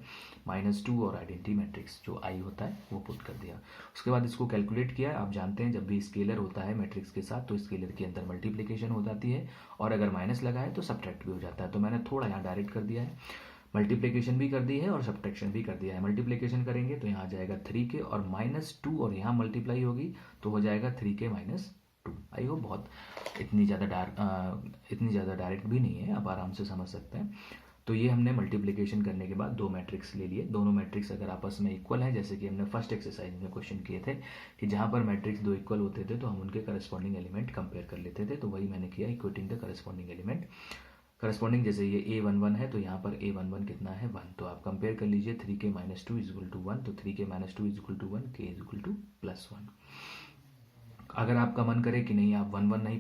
-2 और आइडेंटिटी मैट्रिक्स जो आई होता है वो पुट कर दिया। उसके बाद इसको कैलकुलेट किया। आप जानते हैं जब भी स्केलर होता है मैट्रिक्स के साथ तो स्केलर के अंदर मल्टीप्लिकेशन हो जाती है और अगर माइनस लगा है तो सब्ट्रैक्ट भी हो जाता है। तो मैंने थोड़ा यहाँ डायरेक्ट कर दिया है, मल्टीप्लिकेशन भी कर दी है और सब्ट्रैक्शन भी कर दिया है। मल्टीप्लिकेशन करेंगे तो यहाँ आ जाएगा 3k और -2 और यहाँ मल्टीप्लाई होगी तो हो जाएगा 3k - 2। आई होप बहुत इतनी ज़्यादा डायरेक्ट भी नहीं है, आप आराम से समझ सकते हैं। तो ये हमने मल्टीप्लिकेशन करने के बाद 2 मैट्रिक्स ले लिए। दोनों मैट्रिक्स अगर आपस में इक्वल हैं, जैसे कि हमने फर्स्ट एक्सरसाइज में क्वेश्चन किए थे कि जहाँ पर मैट्रिक्स 2 इक्वल होते थे तो हम उनके करस्पॉन्डिंग एलिमेंट कंपेयर कर लेते थे, तो वही मैंने किया, equating the corresponding element. Corresponding जैसे ये a11 है तो यहाँ पर a11 कितना है 1, तो आप कंपेयर कर लीजिए 3k - 2 = 1, तो 3k - 2 = 1, k = +1। अगर आपका मन करे कि नहीं आप 1 1 नहीं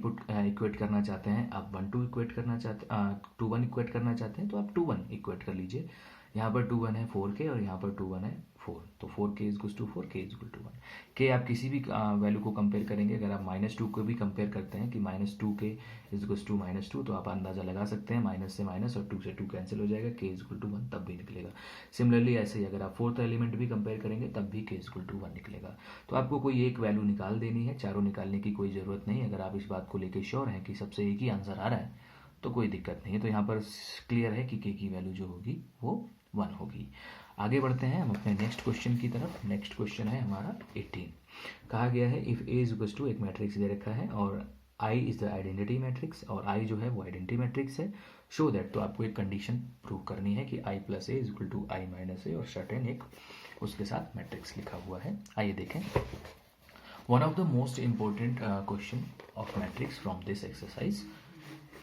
इक्वेट करना चाहते हैं, आप 1 2 इक्वेट करना चाहते 2 1 इक्वेट करना चाहते हैं तो आप 2 1 इक्वेट कर लीजिए। यहाँ पर 2 1 है 4k और यहाँ पर 2 1 है 4, तो 4k is to 4, k is to 1। के आप किसी भी वैल्यू को कंपेयर करेंगे, अगर आप -2 को भी कंपेयर करते हैं कि -2k इज टू -2, तो आप अंदाज़ा लगा सकते हैं माइनस से माइनस और 2 से 2 कैंसिल हो जाएगा, k इज टू 1 तब भी निकलेगा। सिमिलरली ऐसे ही अगर आप फोर्थ एलिमेंट भी कंपेयर करेंगे तब भी k इज टू 1 निकलेगा। तो आपको कोई एक वैल्यू निकाल देनी है, चारों निकालने की कोई ज़रूरत नहीं। अगर आप इस बात को लेकर श्योर हैं कि सबसे एक ही आंसर आ रहा है तो कोई दिक्कत नहीं है। तो यहाँ पर क्लियर है कि k की वैल्यू जो होगी वो 1 होगी। आगे बढ़ते हैं हम अपने नेक्स्ट क्वेश्चन की तरफ। नेक्स्ट क्वेश्चन है हमारा 18। कहा गया है if a is equals to, एक मैट्रिक्स दे रखा है और I is the identity matrix, और आई जो है वो आइडेंटिटी मैट्रिक्स है। शो दैट, तो आपको एक कंडीशन प्रूव करनी है कि I plus a is equal to I minus a और सर्टेन एक उसके साथ मैट्रिक्स लिखा हुआ है। आइए देखें। One of the most important question of matrix from this exercise,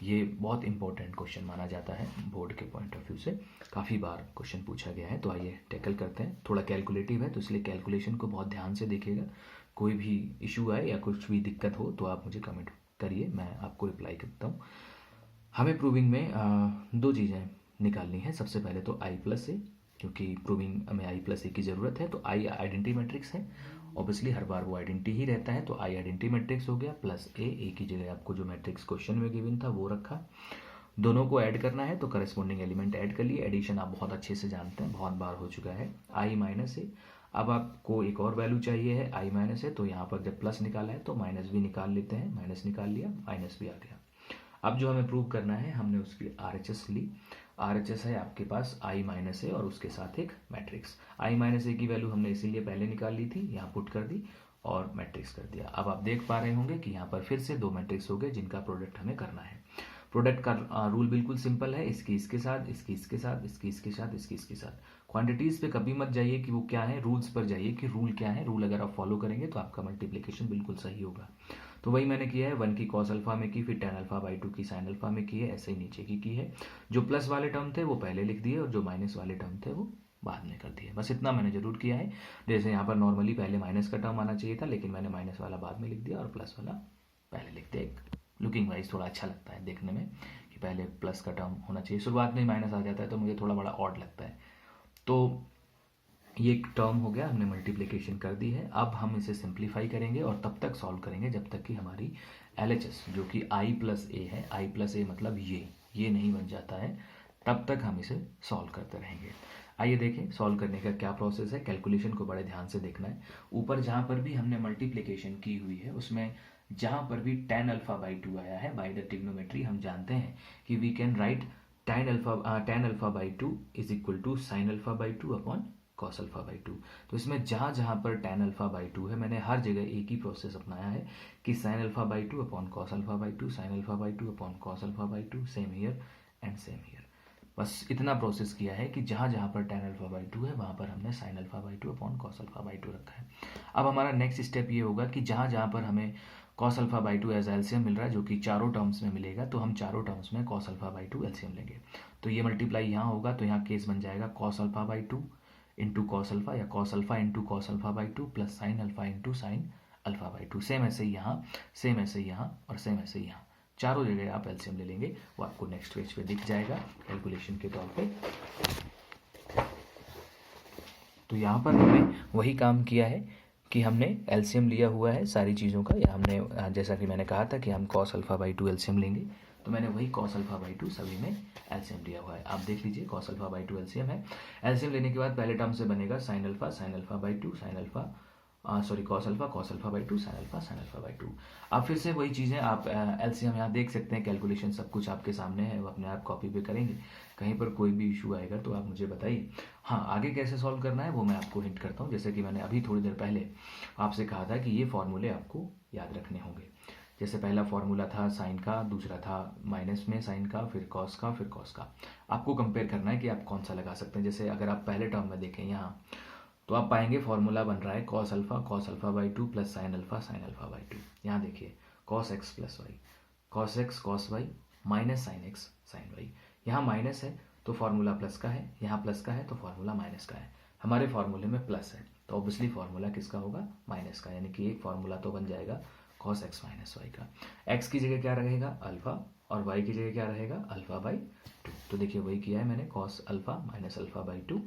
ये बहुत इंपॉर्टेंट क्वेश्चन माना जाता है बोर्ड के पॉइंट ऑफ व्यू से, काफ़ी बार क्वेश्चन पूछा गया है। तो आइए टैकल करते हैं। थोड़ा कैलकुलेटिव है तो इसलिए कैलकुलेशन को बहुत ध्यान से देखिएगा। कोई भी इशू आए या कुछ भी दिक्कत हो तो आप मुझे कमेंट करिए, मैं आपको रिप्लाई करता हूँ। हमें प्रूविंग में दो चीज़ें निकालनी है। सबसे पहले तो आई प्लस ए, क्योंकि प्रूविंग में आई प्लस ए की ज़रूरत है। तो आई आइडेंटिटी मैट्रिक्स है, ऑब्वियसली हर बार वो आइडेंटिटी ही रहता है। तो आई आइडेंटिटी मैट्रिक्स हो गया, प्लस ए की जगह आपको जो मैट्रिक्स क्वेश्चन में गिवन था वो रखा। दोनों को ऐड करना है तो करस्पॉन्डिंग एलिमेंट ऐड कर लिए। एडिशन आप बहुत अच्छे से जानते हैं, बहुत बार हो चुका है। आई माइनस ए, अब आपको एक और वैल्यू चाहिए है आई माइनस ए, तो यहाँ पर जब प्लस निकाला है तो माइनस भी निकाल लेते हैं। माइनस निकाल लिया, माइनस भी आ गया। अब जो हमें प्रूव करना है, हमने उसकी RHS ली। RHS है आपके पास आई माइनस ए और उसके साथ एक मैट्रिक्स। आई माइनस ए की वैल्यू हमने इसीलिए पहले निकाल ली थी, यहाँ पुट कर दी और मैट्रिक्स कर दिया। अब आप देख पा रहे होंगे कि यहाँ पर फिर से दो मैट्रिक्स हो गए जिनका प्रोडक्ट हमें करना है। प्रोडक्ट का रूल बिल्कुल सिंपल है, इसकी इसके साथ, इसकी इसके साथ, इसकी इसके साथ, इसकी इसके साथ। क्वांटिटीज़ पे कभी मत जाइए कि वो क्या है, रूल्स पर जाइए कि रूल क्या है। रूल अगर आप फॉलो करेंगे तो आपका मल्टीप्लिकेशन बिल्कुल सही होगा। तो वही मैंने किया है, 1 की कॉस अल्फा में की, फिर tan अल्फा बाई 2 की साइन अल्फा में की है, ऐसे ही नीचे की है। जो प्लस वाले टर्म थे वो पहले लिख दिए और जो माइनस वाले टर्म थे वो बाद में कर दिए। बस इतना मैंने जरूर किया है। जैसे यहाँ पर नॉर्मली पहले माइनस का टर्म आना चाहिए था, लेकिन मैंने माइनस वाला बाद में लिख दिया और प्लस वाला पहले लिख दिया। एक लुकिंग वाइज थोड़ा अच्छा लगता है देखने में कि पहले प्लस का टर्म होना चाहिए। शुरुआत में माइनस आ जाता है तो मुझे थोड़ा बड़ा ऑड लगता है। तो ये एक टर्म हो गया, हमने मल्टीप्लिकेशन कर दी है। अब हम इसे सिंप्लीफाई करेंगे और तब तक सॉल्व करेंगे जब तक कि हमारी LHS जो कि आई प्लस ए है, आई प्लस ए मतलब ये नहीं बन जाता है, तब तक हम इसे सॉल्व करते रहेंगे। आइए देखें सॉल्व करने का क्या प्रोसेस है। कैलकुलेशन को बड़े ध्यान से देखना है। ऊपर जहाँ पर भी हमने मल्टीप्लिकेशन की हुई है उसमें जहाँ पर भी tan अल्फा बाई 2 आया है, बाई द ट्रिग्नोमेट्री हम जानते हैं कि we can write tan alpha by 2 is equal to sine alpha by 2 upon cos alpha by 2। तो इसमें जहाँ जहाँ पर tan अल्फा बाई 2 है मैंने हर जगह एक ही प्रोसेस अपनाया है कि sign alpha by 2 upon cos alpha by 2, sine alpha by 2 upon cos alpha by 2, same here and same here. बस इतना प्रोसेस किया है कि जहाँ जहाँ पर tan अल्फा बाई 2 है वहाँ पर हमने sign alpha by 2 upon cos alpha by 2 रखा है। अब हमारा नेक्स्ट स्टेप ये होगा कि जहाँ जहाँ पर हमें cos alpha by 2 as LCM मिल रहा है, जो कि चारों टर्म्स में मिलेगा, तो हम चारों टर्म्स में कॉस अल्फा बाई 2 एलसीएम लेंगे। तो ये मल्टीप्लाई यहाँ होगा तो यहाँ केस बन जाएगा cos alpha by 2 into cos alpha या cos alpha into cos alpha by 2 plus sine alpha into sine alpha by 2। Same ऐसे ही यहाँ, सेम ऐसे ही यहाँ और सेम ऐसे ही यहाँ, चारों जगह आप एलसीएम ले लेंगे। वो आपको नेक्स्ट पेज पे दिख जाएगा कैलकुलेशन के तौर पे। तो यहाँ पर हमने वही काम किया है कि हमने एलसीएम लिया हुआ है सारी चीज़ों का, या हमने जैसा कि मैंने कहा था कि हम कॉस अल्फा बाई 2 एलसीएम लेंगे, तो मैंने वही कॉस अल्फा बाई 2 सभी में एलसीएम लिया हुआ है। आप देख लीजिए कॉस अल्फा बाई 2 एलसीएम है। एलसीएम लेने के बाद पहले टर्म से बनेगा sign alpha by 2, sine alpha cos alpha by 2, sine alpha by 2। अब फिर से वही चीज़ें आप एलसीएम यहाँ देख सकते हैं, कैलकुलेशन सब कुछ आपके सामने है, वो अपने आप कॉपी पे करेंगे। कहीं पर कोई भी इशू आएगा तो आप मुझे बताइए। हाँ, आगे कैसे सॉल्व करना है वो मैं आपको हिंट करता हूँ। जैसे कि मैंने अभी थोड़ी देर पहले आपसे कहा था कि ये फॉर्मूले आपको याद रखने होंगे। जैसे पहला फॉर्मूला था साइन का, दूसरा था माइनस में साइन का, फिर कॉस का, फिर कॉस का। आपको कंपेयर करना है कि आप कौन सा लगा सकते हैं। जैसे अगर आप पहले टर्म में देखें यहाँ, तो आप पाएंगे फॉर्मूला बन रहा है cos alpha by 2 plus sine alpha by 2। यहाँ देखिए cos x plus y, cos x cos y minus sine x sine y. यहाँ माइनस है तो फॉर्मूला प्लस का है, यहाँ प्लस का है तो फॉर्मूला माइनस का है। हमारे फॉर्मूले में प्लस है तो ऑब्वियसली फॉर्मूला किसका होगा, माइनस का, यानी कि एक फॉर्मूला तो बन जाएगा कॉस एक्स माइनस वाई का। एक्स की जगह क्या रहेगा, अल्फा, और y की जगह क्या रहेगा, अल्फा बाई 2। तो देखिए वही किया है मैंने, cos alpha minus alpha by 2,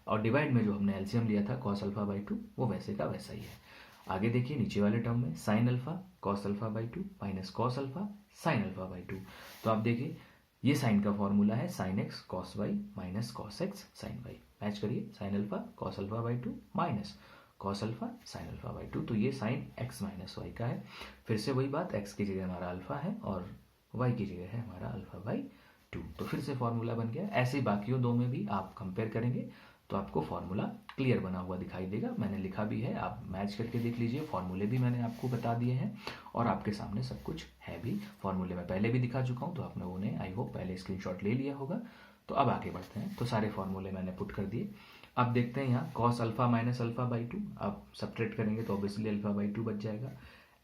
और डिवाइड में जो हमने एलसीएम लिया था कॉस अल्फा बाई 2 वो वैसे का वैसा ही है। आगे देखिए नीचे वाले टर्म में sine alpha cos alpha by 2 minus cos alpha sine alpha by 2। तो आप देखिए ये साइन का फॉर्मूला है sine x cos y minus cos x sine y. Match करिए, sine alpha cos alpha by 2 minus cos alpha sine alpha by 2। तो ये sine x minus Y का है। फिर से वही बात, एक्स की जगह हमारा अल्फा है और वाई की जगह है हमारा अल्फा बाई 2। तो फिर से फॉर्मूला बन गया। ऐसे ही बाकियों दो में भी आप कंपेयर करेंगे तो आपको फॉर्मूला क्लियर बना हुआ दिखाई देगा। मैंने लिखा भी है, आप मैच करके देख लीजिए। फॉर्मूले भी मैंने आपको बता दिए हैं और आपके सामने सब कुछ है भी। फॉर्मूले में पहले भी दिखा चुका हूँ, तो आपने उन्हें आई होप पहले स्क्रीनशॉट ले लिया होगा। तो अब आगे बढ़ते हैं। तो सारे फॉर्मूले मैंने पुट कर दिए। अब देखते हैं यहाँ cos alpha minus alpha by 2, आप सब्ट्रैक्ट करेंगे तो ऑब्वियसली अल्फा बाई 2 बच जाएगा।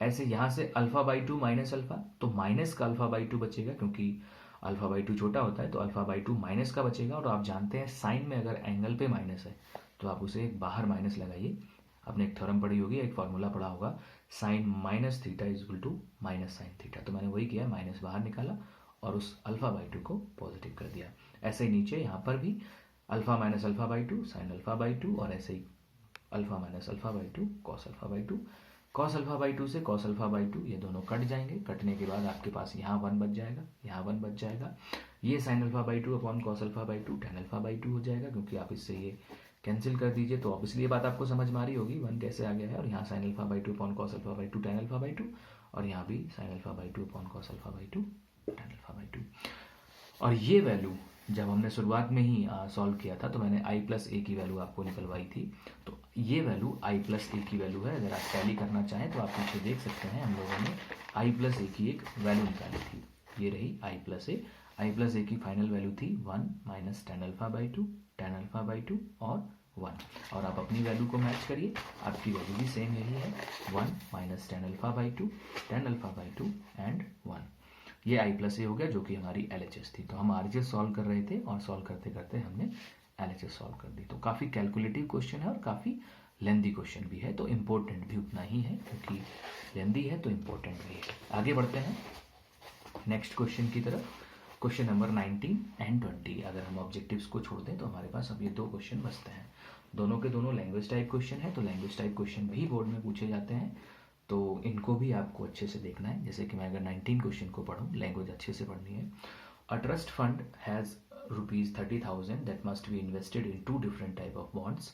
ऐसे यहाँ से अल्फा बाई 2 माइनस अल्फा, तो माइनस का अल्फा बाई 2 बचेगा, क्योंकि अल्फा बाई 2 छोटा होता है तो अल्फा बाई 2 माइनस का बचेगा। और आप जानते हैं साइन में अगर एंगल पे माइनस है तो आप उसे बाहर माइनस लगाइए। आपने एक थ्योरम पढ़ी होगी, एक फॉर्मूला पढ़ा होगा, sine minus theta is equal to minus sine theta. तो मैंने वही किया, माइनस बाहर निकाला और उस अल्फा बाई 2 को पॉजिटिव कर दिया। ऐसे ही नीचे यहाँ पर भी alpha minus alpha by 2 sine alpha by 2, और ऐसे ही alpha minus alpha by 2 cos alpha by 2। Cos alpha by 2 से कॉस अल्फा बाई 2 ये दोनों कट जाएंगे। कटने के बाद आपके पास यहाँ 1 बच जाएगा, यहाँ 1 बच जाएगा। ये sign alpha by 2 upon cos alpha by 2 tan alpha by 2 हो जाएगा, क्योंकि आप इससे ये कैंसिल कर दीजिए। तो ऑब्वियसली ये बात आपको समझ में आ रही होगी 1 कैसे आ गया है। और यहाँ sign alpha by 2 upon cos alpha by 2 tan alpha by 2, और यहाँ भी sign alpha by 2 upon cos alpha by 2 tan alpha by 2। और ये वैल्यू जब हमने शुरुआत में ही सॉल्व किया था तो मैंने आई प्लस ए की वैल्यू आपको निकलवाई थी। तो ये वैल्यू आई प्लस ए की वैल्यू है। अगर आप टैली करना चाहें तो आप पीछे देख सकते हैं, हम लोगों ने आई प्लस ए की एक वैल्यू निकाली थी। ये रही आई प्लस ए। आई प्लस ए की फाइनल वैल्यू थी 1 minus tan alpha by 2 tan alpha by 2 और 1। और आप अपनी वैल्यू को मैच करिए, आपकी वैल्यू भी सेम यही है, 1 minus tan alpha by 2 tan alpha by 2 and 1। ये आई प्लस ए हो गया, जो कि हमारी LHS थी। तो हम RHS सॉल्व कर रहे थे और सॉल्व करते करते हमने LHS सॉल्व कर दी। तो काफ़ी कैलकुलेटिव क्वेश्चन है और काफ़ी लेंदी क्वेश्चन भी है, तो इम्पोर्टेंट भी उतना ही है, क्योंकि लेंदी है तो इम्पोर्टेंट भी है। आगे बढ़ते हैं नेक्स्ट क्वेश्चन की तरफ। Question number 19 and 20। अगर हम ऑब्जेक्टिव्स को छोड़ दें तो हमारे पास अब ये दो क्वेश्चन बचते हैं। दोनों के दोनों लैंग्वेज टाइप क्वेश्चन है, तो लैंग्वेज टाइप क्वेश्चन भी बोर्ड में पूछे जाते हैं, तो इनको भी आपको अच्छे से देखना है। जैसे कि मैं अगर 19 क्वेश्चन को पढ़ूँ, लैंग्वेज अच्छे से पढ़नी है। A trust fund has ₹30,000 that must be invested in two different type of bonds.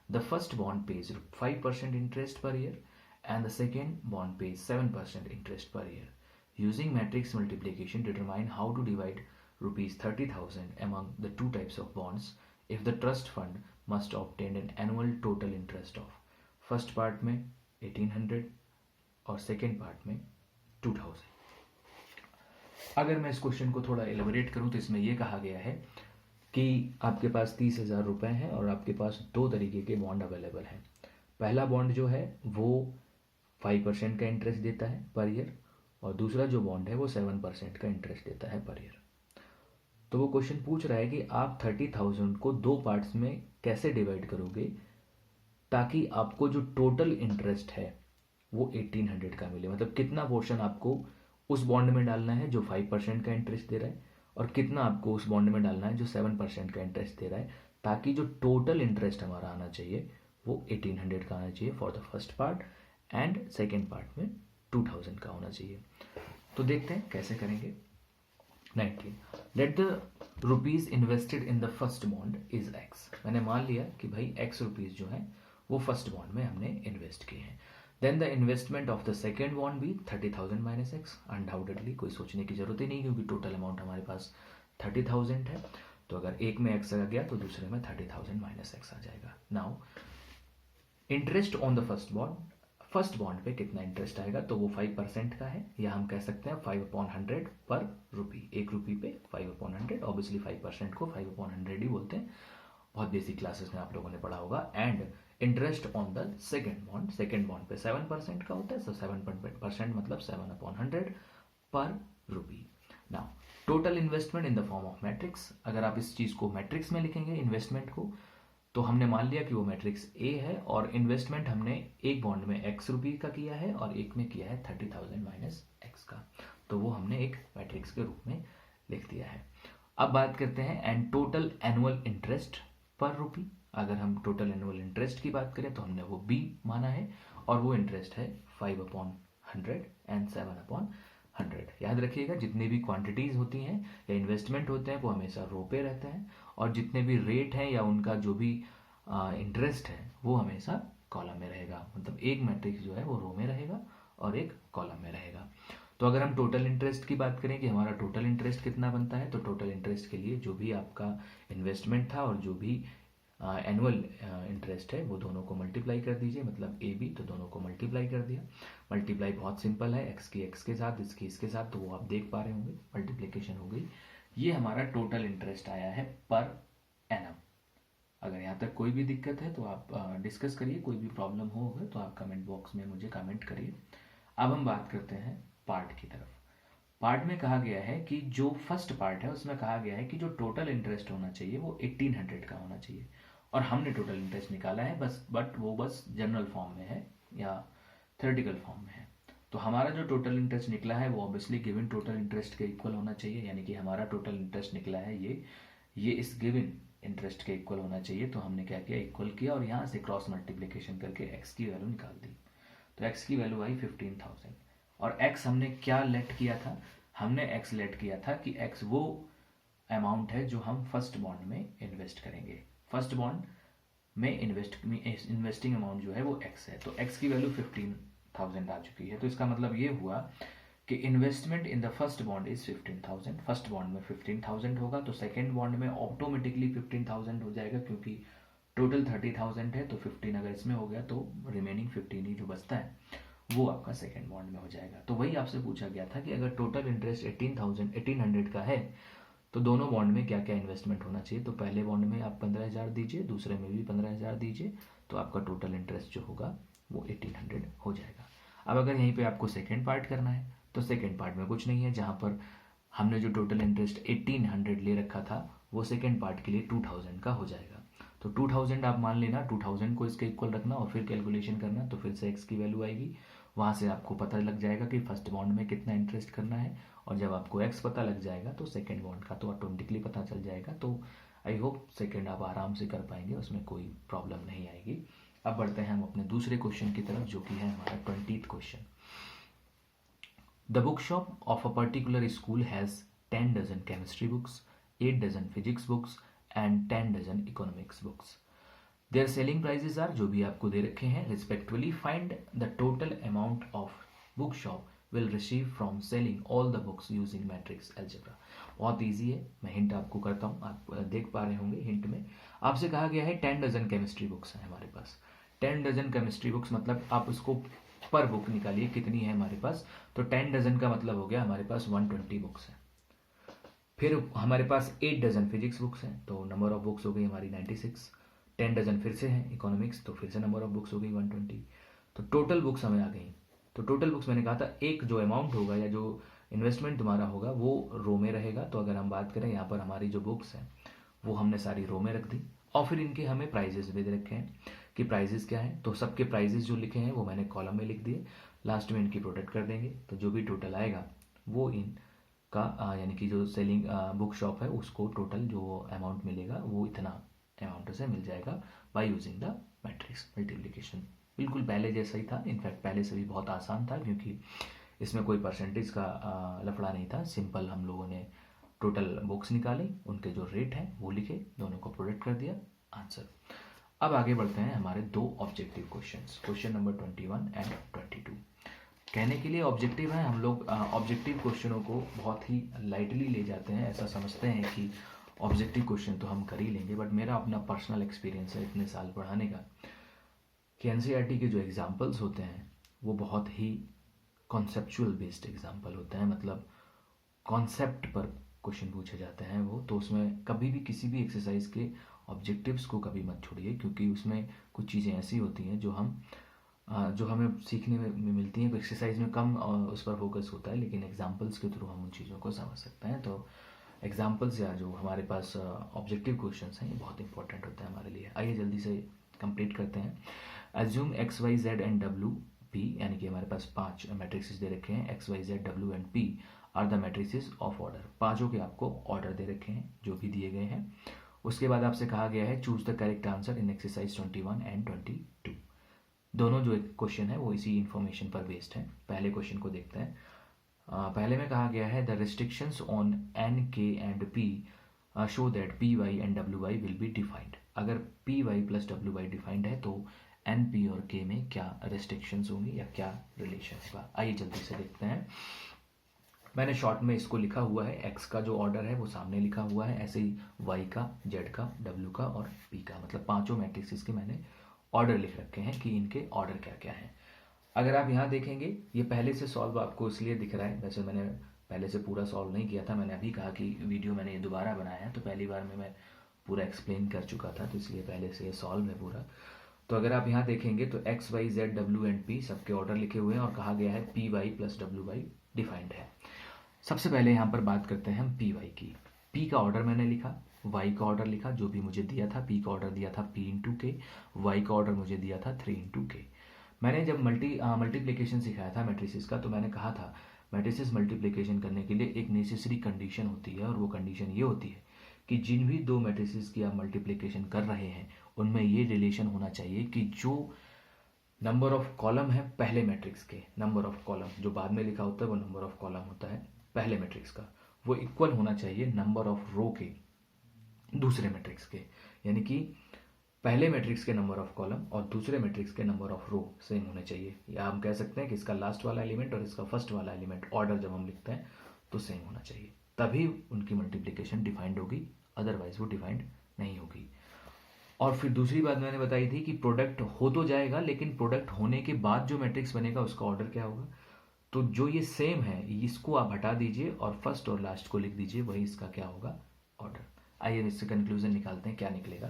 The first bond pays 5% interest per year and the second bond pays 7% interest per year. Using matrix multiplication, determine how to divide ₹30,000 among the two types of bonds if the trust fund must obtain an annual total interest of, first part में 1800 और second part में 2000। अगर मैं इस question को थोड़ा elaborate करूं तो इसमें यह कहा गया है कि आपके पास 30,000 रुपए हैं और आपके पास दो तरीके के बॉन्ड अवेलेबल हैं। पहला बॉन्ड जो है वो 5% का इंटरेस्ट देता है पर ईयर, और दूसरा जो बॉन्ड है वो 7% का इंटरेस्ट देता है पर ईयर। तो वो क्वेश्चन पूछ रहा है कि आप 30,000 को दो पार्ट्स में कैसे डिवाइड करोगे ताकि आपको जो टोटल इंटरेस्ट है वो 1800 का मिले। मतलब कितना पोर्शन आपको उस बॉन्ड में डालना है जो 5% का इंटरेस्ट दे रहा है, और कितना आपको उस बॉन्ड में डालना है जो 7% का इंटरेस्ट दे रहा है, ताकि जो टोटल इंटरेस्ट हमारा आना चाहिए वो 1800 का आना चाहिए for the first part, and second part में 2000 का होना चाहिए। तो देखते हैं कैसे करेंगे। 19. Let the rupees invested in the first bond is x. मैंने मान लिया कि भाई एक्स रुपीज जो है वो फर्स्ट बॉन्ड में हमने इन्वेस्ट किए हैं। Then the investment of the second bond भी 30,000 माइनस एक्स। अनडाउटेडली कोई सोचने की जरूरत ही नहीं, क्योंकि टोटल अमाउंट हमारे पास 30,000 है। तो अगर एक में एक्स आ गया तो दूसरे में 30,000 माइनस एक्स आ जाएगा। Now interest on the first bond पे कितना इंटरेस्ट आएगा, तो वो 5% का है, या हम कह सकते हैं 5/100 पर रुपी। एक रुपी पे 5/100। ऑब्वियसली 5% को 5/100 ही बोलते हैं, बहुत बेसिक क्लासेस में आप लोगों ने पढ़ा होगा। And interest on the second bond पे 7% का होता है, so 7% मतलब 7/100 पर rupee. Now total investment in the form of matrix. अगर आप इस चीज को मैट्रिक्स में लिखेंगे इन्वेस्टमेंट को, तो हमने मान लिया कि वो मैट्रिक्स ए है, और इन्वेस्टमेंट हमने एक बॉन्ड में x रुपी का किया है और एक में किया है 30,000 माइनस एक्स का। तो वो हमने एक मैट्रिक्स के रूप में लिख दिया है। अब बात करते हैं एंड टोटल एनुअल इंटरेस्ट पर रुपी। अगर हम टोटल एनुअल इंटरेस्ट की बात करें तो हमने वो बी माना है और वो इंटरेस्ट है 5/100 एंड 7/100। याद रखिएगा जितने भी क्वांटिटीज होती हैं या इन्वेस्टमेंट होते हैं वो हमेशा रो पे रहते हैं, और जितने भी रेट हैं या उनका जो भी इंटरेस्ट है वो हमेशा कॉलम में रहेगा। मतलब एक मैट्रिक्स जो है वो रो में रहेगा और एक कॉलम में रहेगा। तो अगर हम टोटल इंटरेस्ट की बात करें कि हमारा टोटल इंटरेस्ट कितना बनता है, तो टोटल इंटरेस्ट के लिए जो भी आपका इन्वेस्टमेंट था और जो भी एनुअल इंटरेस्ट है वो दोनों को मल्टीप्लाई कर दीजिए, मतलब ए बी, तो दोनों को मल्टीप्लाई कर दिया। मल्टीप्लाई बहुत सिंपल है, एक्स की एक्स के साथ, इसकी इसके साथ, तो वो आप देख पा रहे होंगे, मल्टीप्लिकेशन हो गई। ये हमारा टोटल इंटरेस्ट आया है पर एनम। अगर यहाँ तक कोई भी दिक्कत है तो आप डिस्कस करिए, कोई भी प्रॉब्लम हो तो आप कमेंट बॉक्स में मुझे कमेंट करिए। अब हम बात करते हैं पार्ट की तरफ। पार्ट में कहा गया है कि जो फर्स्ट पार्ट है उसमें कहा गया है कि जो टोटल इंटरेस्ट होना चाहिए वो 1800 का होना चाहिए, और हमने टोटल इंटरेस्ट निकाला है बस, बट वो बस जनरल फॉर्म में है या थ्योरेटिकल फॉर्म में है। तो हमारा जो टोटल इंटरेस्ट निकला है वो ऑब्वियसली गिवन टोटल इंटरेस्ट के इक्वल होना चाहिए, यानी कि हमारा टोटल इंटरेस्ट निकला है ये इस गिवन इंटरेस्ट के इक्वल होना चाहिए। तो हमने क्या किया, इक्वल किया और यहाँ से क्रॉस मल्टीप्लिकेशन करके एक्स की वैल्यू निकाल दी। तो एक्स की वैल्यू आई 15,000, और एक्स हमने क्या लेट किया था, हमने एक्स लेट किया था कि एक्स वो अमाउंट है जो हम फर्स्ट बॉन्ड में इन्वेस्ट करेंगे। फर्स्ट बॉन्ड में इन्वेस्टिंग अमाउंट जो है वो एक्स है, तो एक्स की वैल्यू 15,000 आ चुकी है। तो इसका मतलब ये हुआ कि investment in the first bond is 15,000। First bond में 15,000 होगा, तो सेकेंड बॉन्ड में ऑटोमेटिकली 15,000 हो जाएगा, क्योंकि टोटल 30,000 है, तो 15 अगर इसमें हो गया तो रिमेनिंग 15 ही जो बचता है वो आपका सेकेंड बॉन्ड में हो जाएगा। तो वही आपसे पूछा गया था कि अगर टोटल इंटरेस्ट 1800 का है तो दोनों बॉन्ड में क्या क्या इन्वेस्टमेंट होना चाहिए। तो पहले बॉन्ड में आप 15,000 दीजिए, दूसरे में भी 15,000 दीजिए, तो आपका टोटल इंटरेस्ट जो होगा वो 1800 हो जाएगा। अब अगर यहीं पे आपको सेकेंड पार्ट करना है तो सेकेंड पार्ट में कुछ नहीं है, जहाँ पर हमने जो टोटल इंटरेस्ट 1800 ले रखा था वो सेकेंड पार्ट के लिए 2000 का हो जाएगा। तो 2000 आप मान लेना, 2000 को इसके इक्वल रखना और फिर कैलकुलेशन करना, तो फिर से एक्स की वैल्यू आएगी, वहाँ से आपको पता लग जाएगा कि फर्स्ट बॉन्ड में कितना इंटरेस्ट करना है, और जब आपको एक्स पता लग जाएगा तो सेकेंड बॉन्ड का तो ऑटोमेटिकली पता चल जाएगा। तो आई होप सेकेंड आप आराम से कर पाएंगे, उसमें कोई प्रॉब्लम नहीं आएगी। अब बढ़ते हैं हम अपने दूसरे क्वेश्चन की तरफ, जो कि है हमारा 20th question. The book shop of a particular school has 10 dozen chemistry books, 8 dozen physics books and 10 dozen economics books. Their selling prices are, जो भी आपको दे रखे हैं, respectively find the total amount of book shop will receive from selling all the books using matrix algebra. बहुत easy है, मैं hint आपको करता हूँ, आप देख पा रहे होंगे। हिंट में आपसे कहा गया है 10 dozen केमिस्ट्री बुक्स हैं हमारे पास। 10 dozen केमिस्ट्री बुक्स मतलब आप उसको पर बुक निकालिए कितनी है हमारे पास, तो 10 dozen का मतलब हो गया हमारे पास 120 बुक्स हैं। फिर हमारे पास 8 dozen फिजिक्स बुक्स हैं, तो नंबर ऑफ बुक्स हो गई हमारी 96। 10 dozen फिर से हैं इकोनॉमिक्स, तो फिर से नंबर ऑफ बुक्स हो गई 120। तो टोटल बुक्स हमें आ गई। तो टोटल बुक्स मैंने कहा था एक जो अमाउंट होगा या जो इन्वेस्टमेंट तुम्हारा होगा वो रो में रहेगा। तो अगर हम बात करें यहाँ पर हमारी जो बुक्स हैं वो हमने सारी रो में रख दी, और फिर इनके हमें प्राइजेस भी दे रखे हैं कि प्राइजेस क्या हैं। तो सबके प्राइजेस जो लिखे हैं वो मैंने कॉलम में लिख दिए, लास्ट में इनकी प्रोडक्ट कर देंगे, तो जो भी टोटल आएगा वो इनका यानी कि जो सेलिंग बुक शॉप है उसको टोटल जो अमाउंट मिलेगा वो इतना अमाउंट से मिल जाएगा by using the matrix multiplication. बिल्कुल पहले जैसा ही था, इनफैक्ट पहले से भी बहुत आसान था, क्योंकि इसमें कोई परसेंटेज का लफड़ा नहीं था। सिंपल हम लोगों ने टोटल बुक्स निकाली, उनके जो रेट हैं वो लिखे, दोनों को प्रोडक्ट कर दिया, आंसर। अब आगे बढ़ते हैं हमारे दो objective questions, question number 21 and 22। कहने के लिए ऑब्जेक्टिव है, हम लोग ऑब्जेक्टिव क्वेश्चनों को बहुत ही लाइटली ले जाते हैं, ऐसा समझते हैं कि ऑब्जेक्टिव क्वेश्चन तो हम कर ही लेंगे। बट मेरा अपना पर्सनल एक्सपीरियंस है इतने साल पढ़ाने का कि एनसीईआरटी के जो एग्जाम्पल्स होते हैं वो बहुत ही कॉन्सेप्चुअल बेस्ड एग्जाम्पल होते हैं, मतलब कॉन्सेप्ट पर क्वेश्चन पूछे जाते हैं वो। तो उसमें कभी भी किसी भी एक्सरसाइज के ऑब्जेक्टिव्स को कभी मत छोड़िए, क्योंकि उसमें कुछ चीज़ें ऐसी होती हैं जो हमें सीखने में मिलती हैं। एक्सरसाइज में कम उस पर फोकस होता है, लेकिन एग्जाम्पल्स के थ्रू हम उन चीज़ों को समझ सकते हैं। तो एग्जाम्पल्स या जो हमारे पास ऑब्जेक्टिव क्वेश्चंस हैं ये बहुत इंपॉर्टेंट होता है हमारे लिए। आइए जल्दी से कंप्लीट करते हैं। Assume x y z and डब्ल्यू पी, यानी कि हमारे पास 5 मैट्रिक्स दे रखे हैं, एक्स वाई जेड डब्ल्यू and p are the matrices of order. पांचों के आपको ऑर्डर दे रखे हैं जो भी दिए गए हैं। उसके बाद आपसे कहा गया है choose the correct answer in exercise 21 and 22। दोनों जो क्वेश्चन है वो इसी इन्फॉर्मेशन पर बेस्ड है। पहले क्वेश्चन को देखते हैं। पहले में कहा गया है the restrictions on n k and p show that p y and डब्ल्यू वाई विल बी डिफाइंड। अगर पी वाई प्लस डब्ल्यू वाई डिफाइंड है तो एन पी और के में क्या रिस्ट्रिक्शंस होंगी या क्या रिलेशन होगा। आइए जल्दी से देखते हैं। मैंने शॉर्ट में इसको लिखा हुआ है, एक्स का जो ऑर्डर है वो सामने लिखा हुआ है, ऐसे ही वाई का, जेड का, डब्ल्यू का और पी का, मतलब पांचों मैट्रिक्स के मैंने ऑर्डर लिख रखे हैं कि इनके ऑर्डर क्या क्या हैं। अगर आप यहाँ देखेंगे ये पहले से सॉल्व आपको इसलिए दिख रहा है, वैसे मैंने पहले से पूरा सॉल्व नहीं किया था, मैंने अभी कहा कि वीडियो मैंने ये दोबारा बनाया है तो पहली बार में मैं पूरा एक्सप्लेन कर चुका था तो इसलिए पहले से ये सॉल्व है पूरा। तो अगर आप यहाँ देखेंगे तो एक्स वाई जेड डब्ल्यू एंड पी सबके ऑर्डर लिखे हुए हैं और कहा गया है पी वाई प्लस डब्ल्यू वाई डिफाइंड है। सबसे पहले यहाँ पर बात करते हैं हम पी वाई की। पी का ऑर्डर मैंने लिखा, वाई का ऑर्डर लिखा जो भी मुझे दिया था, पी का ऑर्डर दिया था पी इंटू के, वाई का ऑर्डर मुझे दिया था 3 इंटू के। मैंने जब मल्टीप्लिकेशन सिखाया था मैट्रिसेस का तो मैंने कहा था मैट्रिसेस मल्टीप्लिकेशन करने के लिए एक नेसेसरी कंडीशन होती है और वो कंडीशन ये होती है कि जिन भी दो मैट्रिसेस की आप मल्टीप्लिकेशन कर रहे हैं उनमें ये रिलेशन होना चाहिए कि जो नंबर ऑफ कॉलम है पहले मैट्रिक्स के, नंबर ऑफ कॉलम जो बाद में लिखा होता है वो नंबर ऑफ कॉलम होता है पहले मैट्रिक्स का, वो इक्वल होना चाहिए नंबर ऑफ रो के दूसरे मैट्रिक्स के। यानी कि पहले मैट्रिक्स के नंबर ऑफ कॉलम और दूसरे मैट्रिक्स के नंबर ऑफ रो सेम होने चाहिए, या हम कह सकते हैं कि इसका लास्ट वाला एलिमेंट और इसका फर्स्ट वाला एलिमेंट ऑर्डर जब हम लिखते हैं तो सेम होना चाहिए, तभी उनकी मल्टीप्लिकेशन डिफाइंड होगी, अदरवाइज वो डिफाइंड नहीं होगी। और फिर दूसरी बात मैंने बताई थी कि प्रोडक्ट हो तो जाएगा लेकिन प्रोडक्ट होने के बाद जो मैट्रिक्स बनेगा उसका ऑर्डर क्या होगा। तो जो ये सेम है इसको आप हटा दीजिए और फर्स्ट और लास्ट को लिख दीजिए, वही इसका क्या होगा ऑर्डर। आइए इससे कंक्लूजन निकालते हैं क्या निकलेगा।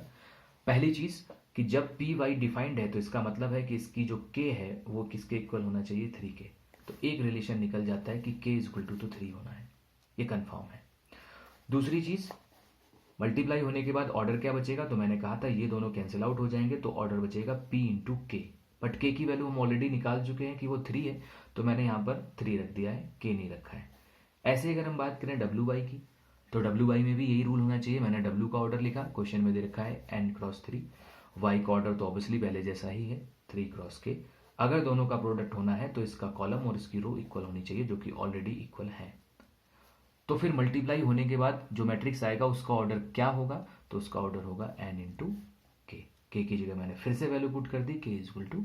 पहली चीज कि जब पी वाई डिफाइंड है तो इसका मतलब है कि इसकी जो के है वो किसके इक्वल होना चाहिए 3 के। तो एक रिलेशन निकल जाता है कि के इज इक्वल टू तो 3 होना है, ये कंफर्म है। दूसरी चीज मल्टीप्लाई होने के बाद ऑर्डर क्या बचेगा, तो मैंने कहा था ये दोनों कैंसिल आउट हो जाएंगे तो ऑर्डर बचेगा पी इंटू के, बट के की वैल्यू हम ऑलरेडी निकाल चुके हैं कि वो 3 है तो मैंने यहाँ पर 3 रख दिया है, के नहीं रखा है। ऐसे अगर हम बात करें डब्ल्यू वाई की तो डब्ल्यू वाई में भी यही रूल होना चाहिए। मैंने डब्ल्यू का ऑर्डर लिखा, क्वेश्चन में दे रखा है n क्रॉस 3, वाई का ऑर्डर तो ऑब्वियसली पहले जैसा ही है 3 क्रॉस के। अगर दोनों का प्रोडक्ट होना है तो इसका कॉलम और इसकी रो इक्वल होनी चाहिए जो कि ऑलरेडी इक्वल है। तो फिर मल्टीप्लाई होने के बाद जो मैट्रिक्स आएगा उसका ऑर्डर क्या होगा, तो उसका ऑर्डर होगा n इंटू के की जगह मैंने फिर से वैल्यू पुट कर दी k इज इक्वल टू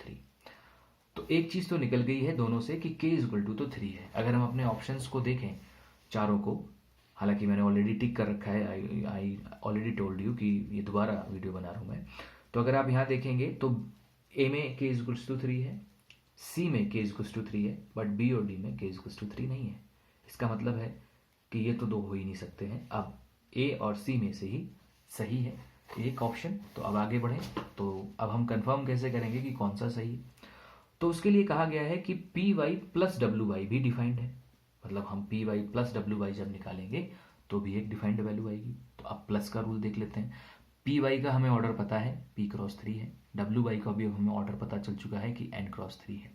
3। तो एक चीज तो निकल गई है दोनों से कि k इज इक्वल टू तो 3 है। अगर हम अपने ऑप्शंस को देखें चारों को, हालांकि मैंने ऑलरेडी टिक कर रखा है, आई ऑलरेडी टोल्ड यू कि ये दोबारा वीडियो बना रहा हूं मैं। तो अगर आप यहाँ देखेंगे तो ए में k इज इक्वल टू 3 है, सी में k इज इक्वल टू 3 है, बट बी और डी में k इज इक्वल टू 3 नहीं है। इसका मतलब है कि ये तो दो हो ही नहीं सकते हैं। अब ए और सी में से ही सही है एक ऑप्शन। तो अब आगे बढ़ें, तो अब हम कंफर्म कैसे करेंगे कि कौन सा सही है। तो उसके लिए कहा गया है कि पी वाई प्लस डब्ल्यू वाई भी डिफाइंड है, मतलब हम पी वाई प्लस डब्ल्यू वाई जब निकालेंगे तो भी एक डिफाइंड वैल्यू आएगी। तो अब प्लस का रूल देख लेते हैं। पी वाई का हमें ऑर्डर पता है पी क्रॉस 3 है, डब्ल्यू वाई का भी हमें ऑर्डर पता चल चुका है कि एन क्रॉस 3 है।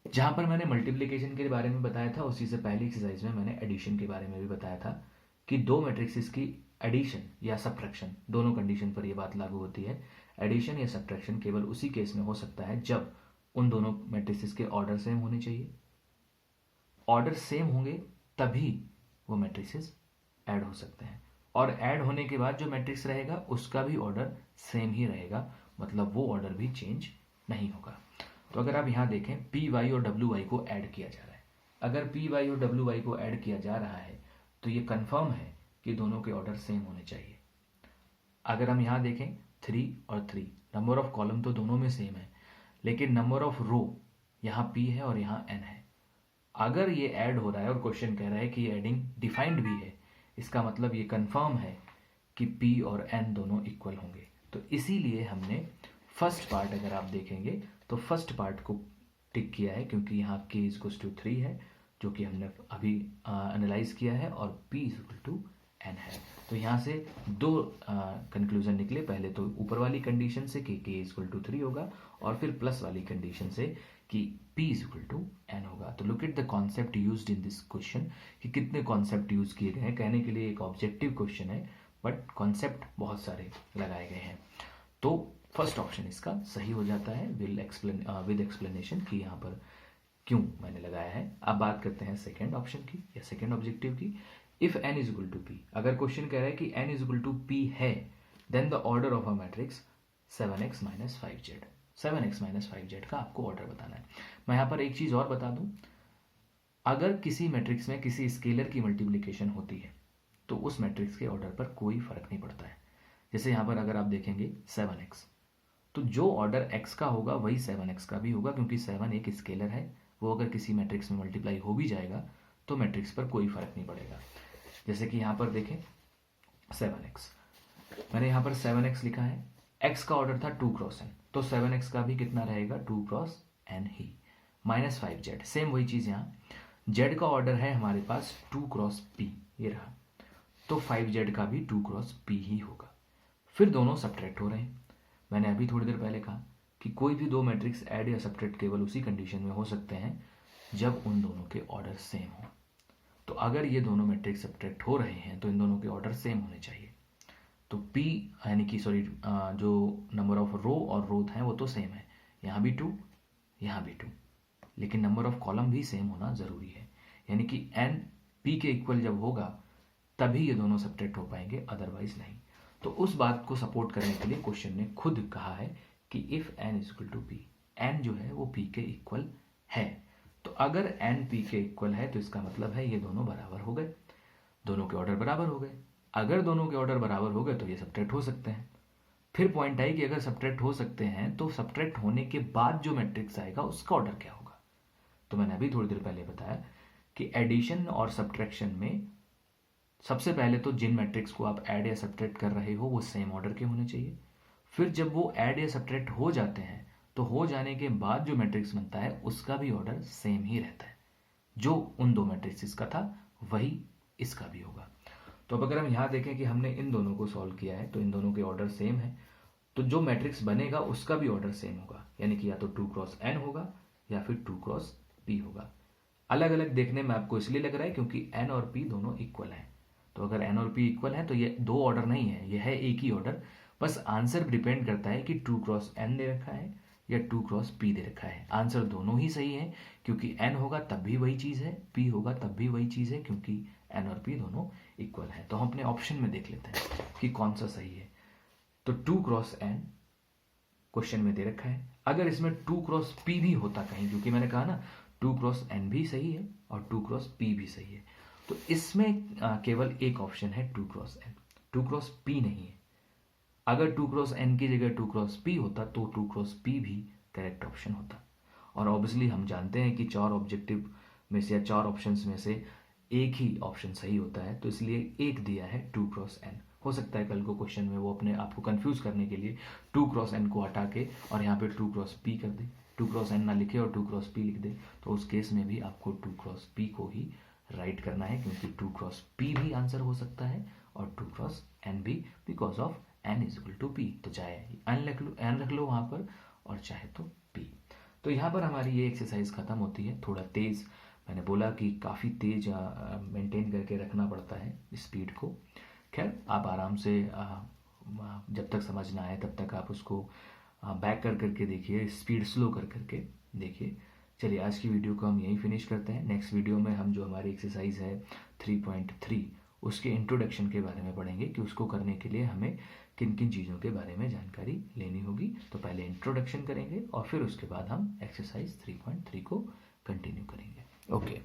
जहां पर मैंने मल्टीप्लिकेशन के बारे में बताया था उसी से पहली एक्सरसाइज में मैंने एडिशन के बारे में भी बताया था कि दो मैट्रिक्सेस की एडिशन या सब्ट्रैक्शन, दोनों कंडीशन पर यह बात लागू होती है। एडिशन या सब्ट्रैक्शन केवल उसी केस में हो सकता है जब उन दोनों मैट्रिक्सेस के ऑर्डर सेम होने चाहिए। ऑर्डर सेम होंगे तभी वो मैट्रिक्सेस ऐड हो सकते हैं, और ऐड होने के बाद जो मैट्रिक्स रहेगा उसका भी ऑर्डर सेम ही रहेगा, मतलब वो ऑर्डर भी चेंज नहीं होगा। तो अगर आप यहाँ देखें पी वाई और डब्ल्यू वाई को ऐड किया जा रहा है, अगर पी वाई और डब्ल्यू वाई को ऐड किया जा रहा है तो ये कंफर्म है कि दोनों के ऑर्डर सेम होने चाहिए। अगर हम यहाँ देखें 3 और 3, नंबर ऑफ कॉलम तो दोनों में सेम है लेकिन नंबर ऑफ रो यहाँ p है और यहाँ n है। अगर ये ऐड हो रहा है और क्वेश्चन कह रहा है कि ये एडिंग डिफाइंड भी है, इसका मतलब ये कंफर्म है कि p और n दोनों इक्वल होंगे। तो इसीलिए हमने फर्स्ट पार्ट अगर आप देखेंगे तो फर्स्ट पार्ट को टिक किया है क्योंकि यहाँ k इज इक्वल टू 3 है जो कि हमने अभी एनालाइज किया है और p is equal to n है। तो यहाँ से दो कंक्लूजन निकले, पहले तो ऊपर वाली कंडीशन से कि k इज इक्वल टू 3 होगा और फिर प्लस वाली कंडीशन से कि P is equal to N होगा। तो look at the concept used in this question कि कितने कॉन्सेप्ट यूज किए गए हैं। कहने के लिए एक ऑब्जेक्टिव क्वेश्चन है बट कॉन्सेप्ट बहुत सारे लगाए गए हैं। तो फर्स्ट ऑप्शन इसका सही हो जाता है विद एक्सप्लेनेशन कि यहाँ पर क्यों मैंने लगाया है। अब बात करते हैं सेकेंड ऑप्शन की या सेकेंड ऑब्जेक्टिव की। If n is equal to p, अगर क्वेश्चन कह रहा है कि n is equal to p है, then the order of a matrix 7x minus 5z, 7x minus 5z का आपको ऑर्डर बताना है। मैं यहाँ पर एक चीज और बता दूं, अगर किसी मैट्रिक्स में किसी स्केलर की मल्टीप्लिकेशन होती है तो उस मैट्रिक्स के ऑर्डर पर कोई फर्क नहीं पड़ता है। जैसे यहाँ पर अगर आप देखेंगे 7x, तो जो ऑर्डर x का होगा वही 7x का भी होगा, क्योंकि 7 एक स्केलर है। वो अगर किसी मैट्रिक्स में मल्टीप्लाई हो भी जाएगा तो मैट्रिक्स पर कोई फर्क नहीं पड़ेगा। जैसे कि यहाँ पर देखें 7x, मैंने यहाँ पर 7x लिखा है, x का ऑर्डर था 2 क्रॉस n, तो 7x का भी कितना रहेगा 2 क्रॉस n ही, माइनस 5z, सेम वही चीज़ यहाँ। z का ऑर्डर है हमारे पास 2 क्रॉस p, ये रहा, तो 5z का भी 2 क्रॉस p ही होगा। फिर दोनों सब्ट्रैक्ट हो रहे हैं। मैंने अभी थोड़ी देर पहले कहा कि कोई भी दो मैट्रिक्स ऐड या सब्ट्रैक्ट केवल उसी कंडीशन में हो सकते हैं जब उन दोनों के ऑर्डर सेम हो। तो अगर ये दोनों मैट्रिक्स सब्ट्रैक्ट हो रहे हैं तो इन दोनों के ऑर्डर सेम होने चाहिए। तो p यानी कि जो नंबर ऑफ रो और रोथ हैं वो तो सेम है, यहाँ भी 2, यहाँ भी 2, लेकिन नंबर ऑफ कॉलम भी सेम होना ज़रूरी है। यानी कि n p के इक्वल जब होगा तभी ये दोनों सब्ट्रैक्ट हो पाएंगे, अदरवाइज नहीं। तो उस बात को सपोर्ट करने के लिए क्वेश्चन ने खुद कहा है कि if n is equal to p, n जो है वो p के इक्वल है। तो अगर n p के इक्वल है तो इसका मतलब है ये दोनों बराबर हो गए, दोनों के ऑर्डर बराबर हो गए। अगर दोनों के ऑर्डर बराबर हो गए तो ये सब्ट्रैक्ट हो सकते हैं। फिर पॉइंट आई कि अगर सब्ट्रैक्ट हो सकते हैं तो सब्ट्रैक्ट होने के बाद जो मैट्रिक्स आएगा उसका ऑर्डर क्या होगा। तो मैंने अभी थोड़ी देर पहले बताया कि एडिशन और सब्ट्रैक्शन में सबसे पहले तो जिन मैट्रिक्स को आप ऐड या सब्ट्रैक्ट कर रहे हो वो सेम ऑर्डर के होने चाहिए। फिर जब वो ऐड या सब्ट्रैक्ट हो जाते हैं तो हो जाने के बाद जो मैट्रिक्स बनता है उसका भी ऑर्डर सेम ही रहता है, जो उन दो मैट्रिक्स का था वही इसका भी होगा। तो अब अगर हम यहाँ देखें कि हमने इन दोनों को सॉल्व किया है तो इन दोनों के ऑर्डर सेम है, तो जो मैट्रिक्स बनेगा उसका भी ऑर्डर सेम होगा, यानी कि या तो 2 क्रॉस n होगा या फिर 2 क्रॉस p होगा। अलग अलग देखने में आपको इसलिए लग रहा है क्योंकि n और p दोनों इक्वल हैं। तो अगर n और p इक्वल है तो ये दो ऑर्डर नहीं है, ये है एक ही ऑर्डर। बस आंसर डिपेंड करता है कि 2 क्रॉस n दे रखा है या 2 क्रॉस p दे रखा है। आंसर दोनों ही सही है, क्योंकि n होगा तब भी वही चीज़ है, p होगा तब भी वही चीज़ है, क्योंकि n और p दोनों इक्वल है। तो हम अपने ऑप्शन में देख लेते हैं कि कौन सा सही है। तो 2 क्रॉस n क्वेश्चन में दे रखा है। अगर इसमें 2 क्रॉस p भी होता कहीं, क्योंकि मैंने कहा ना 2 क्रॉस n भी सही है और 2 क्रॉस p भी सही है, तो इसमें केवल एक ऑप्शन है 2 क्रॉस n, 2 क्रॉस p नहीं है। अगर 2 क्रॉस n की जगह 2 क्रॉस p होता तो 2 क्रॉस p भी करेक्ट ऑप्शन होता। और ऑब्वियसली हम जानते हैं कि 4 ऑब्जेक्टिव में से या 4 ऑप्शंस में से एक ही ऑप्शन सही होता है, तो इसलिए एक दिया है 2 क्रॉस n। हो सकता है कल को क्वेश्चन में वो अपने आप को कंफ्यूज करने के लिए 2 क्रॉस n को हटा के और यहाँ पे 2 क्रॉस p कर दे, 2 क्रॉस n ना लिखे और 2 क्रॉस p लिख दे। तो उस केस में भी आपको 2 क्रॉस p को ही राइट करना है, क्योंकि 2 क्रॉस p भी आंसर हो सकता है और 2 क्रॉस n भी, because of n is equal to p। तो चाहे n रख लो वहाँ पर और चाहे तो p। तो यहाँ पर हमारी ये एक्सरसाइज खत्म होती है। थोड़ा तेज़, मैंने बोला कि काफ़ी तेज मेंटेन करके रखना पड़ता है स्पीड को। खैर आप आराम से जब तक समझ ना आए तब तक आप उसको बैक कर करके देखिए, स्पीड स्लो कर करके देखिए। चलिए आज की वीडियो को हम यहीं फिनिश करते हैं। नेक्स्ट वीडियो में हम जो हमारी एक्सरसाइज है 3.3 उसके इंट्रोडक्शन के बारे में पढ़ेंगे कि उसको करने के लिए हमें किन किन चीज़ों के बारे में जानकारी लेनी होगी। तो पहले इंट्रोडक्शन करेंगे और फिर उसके बाद हम एक्सरसाइज 3.3 को कंटिन्यू करेंगे। ओके।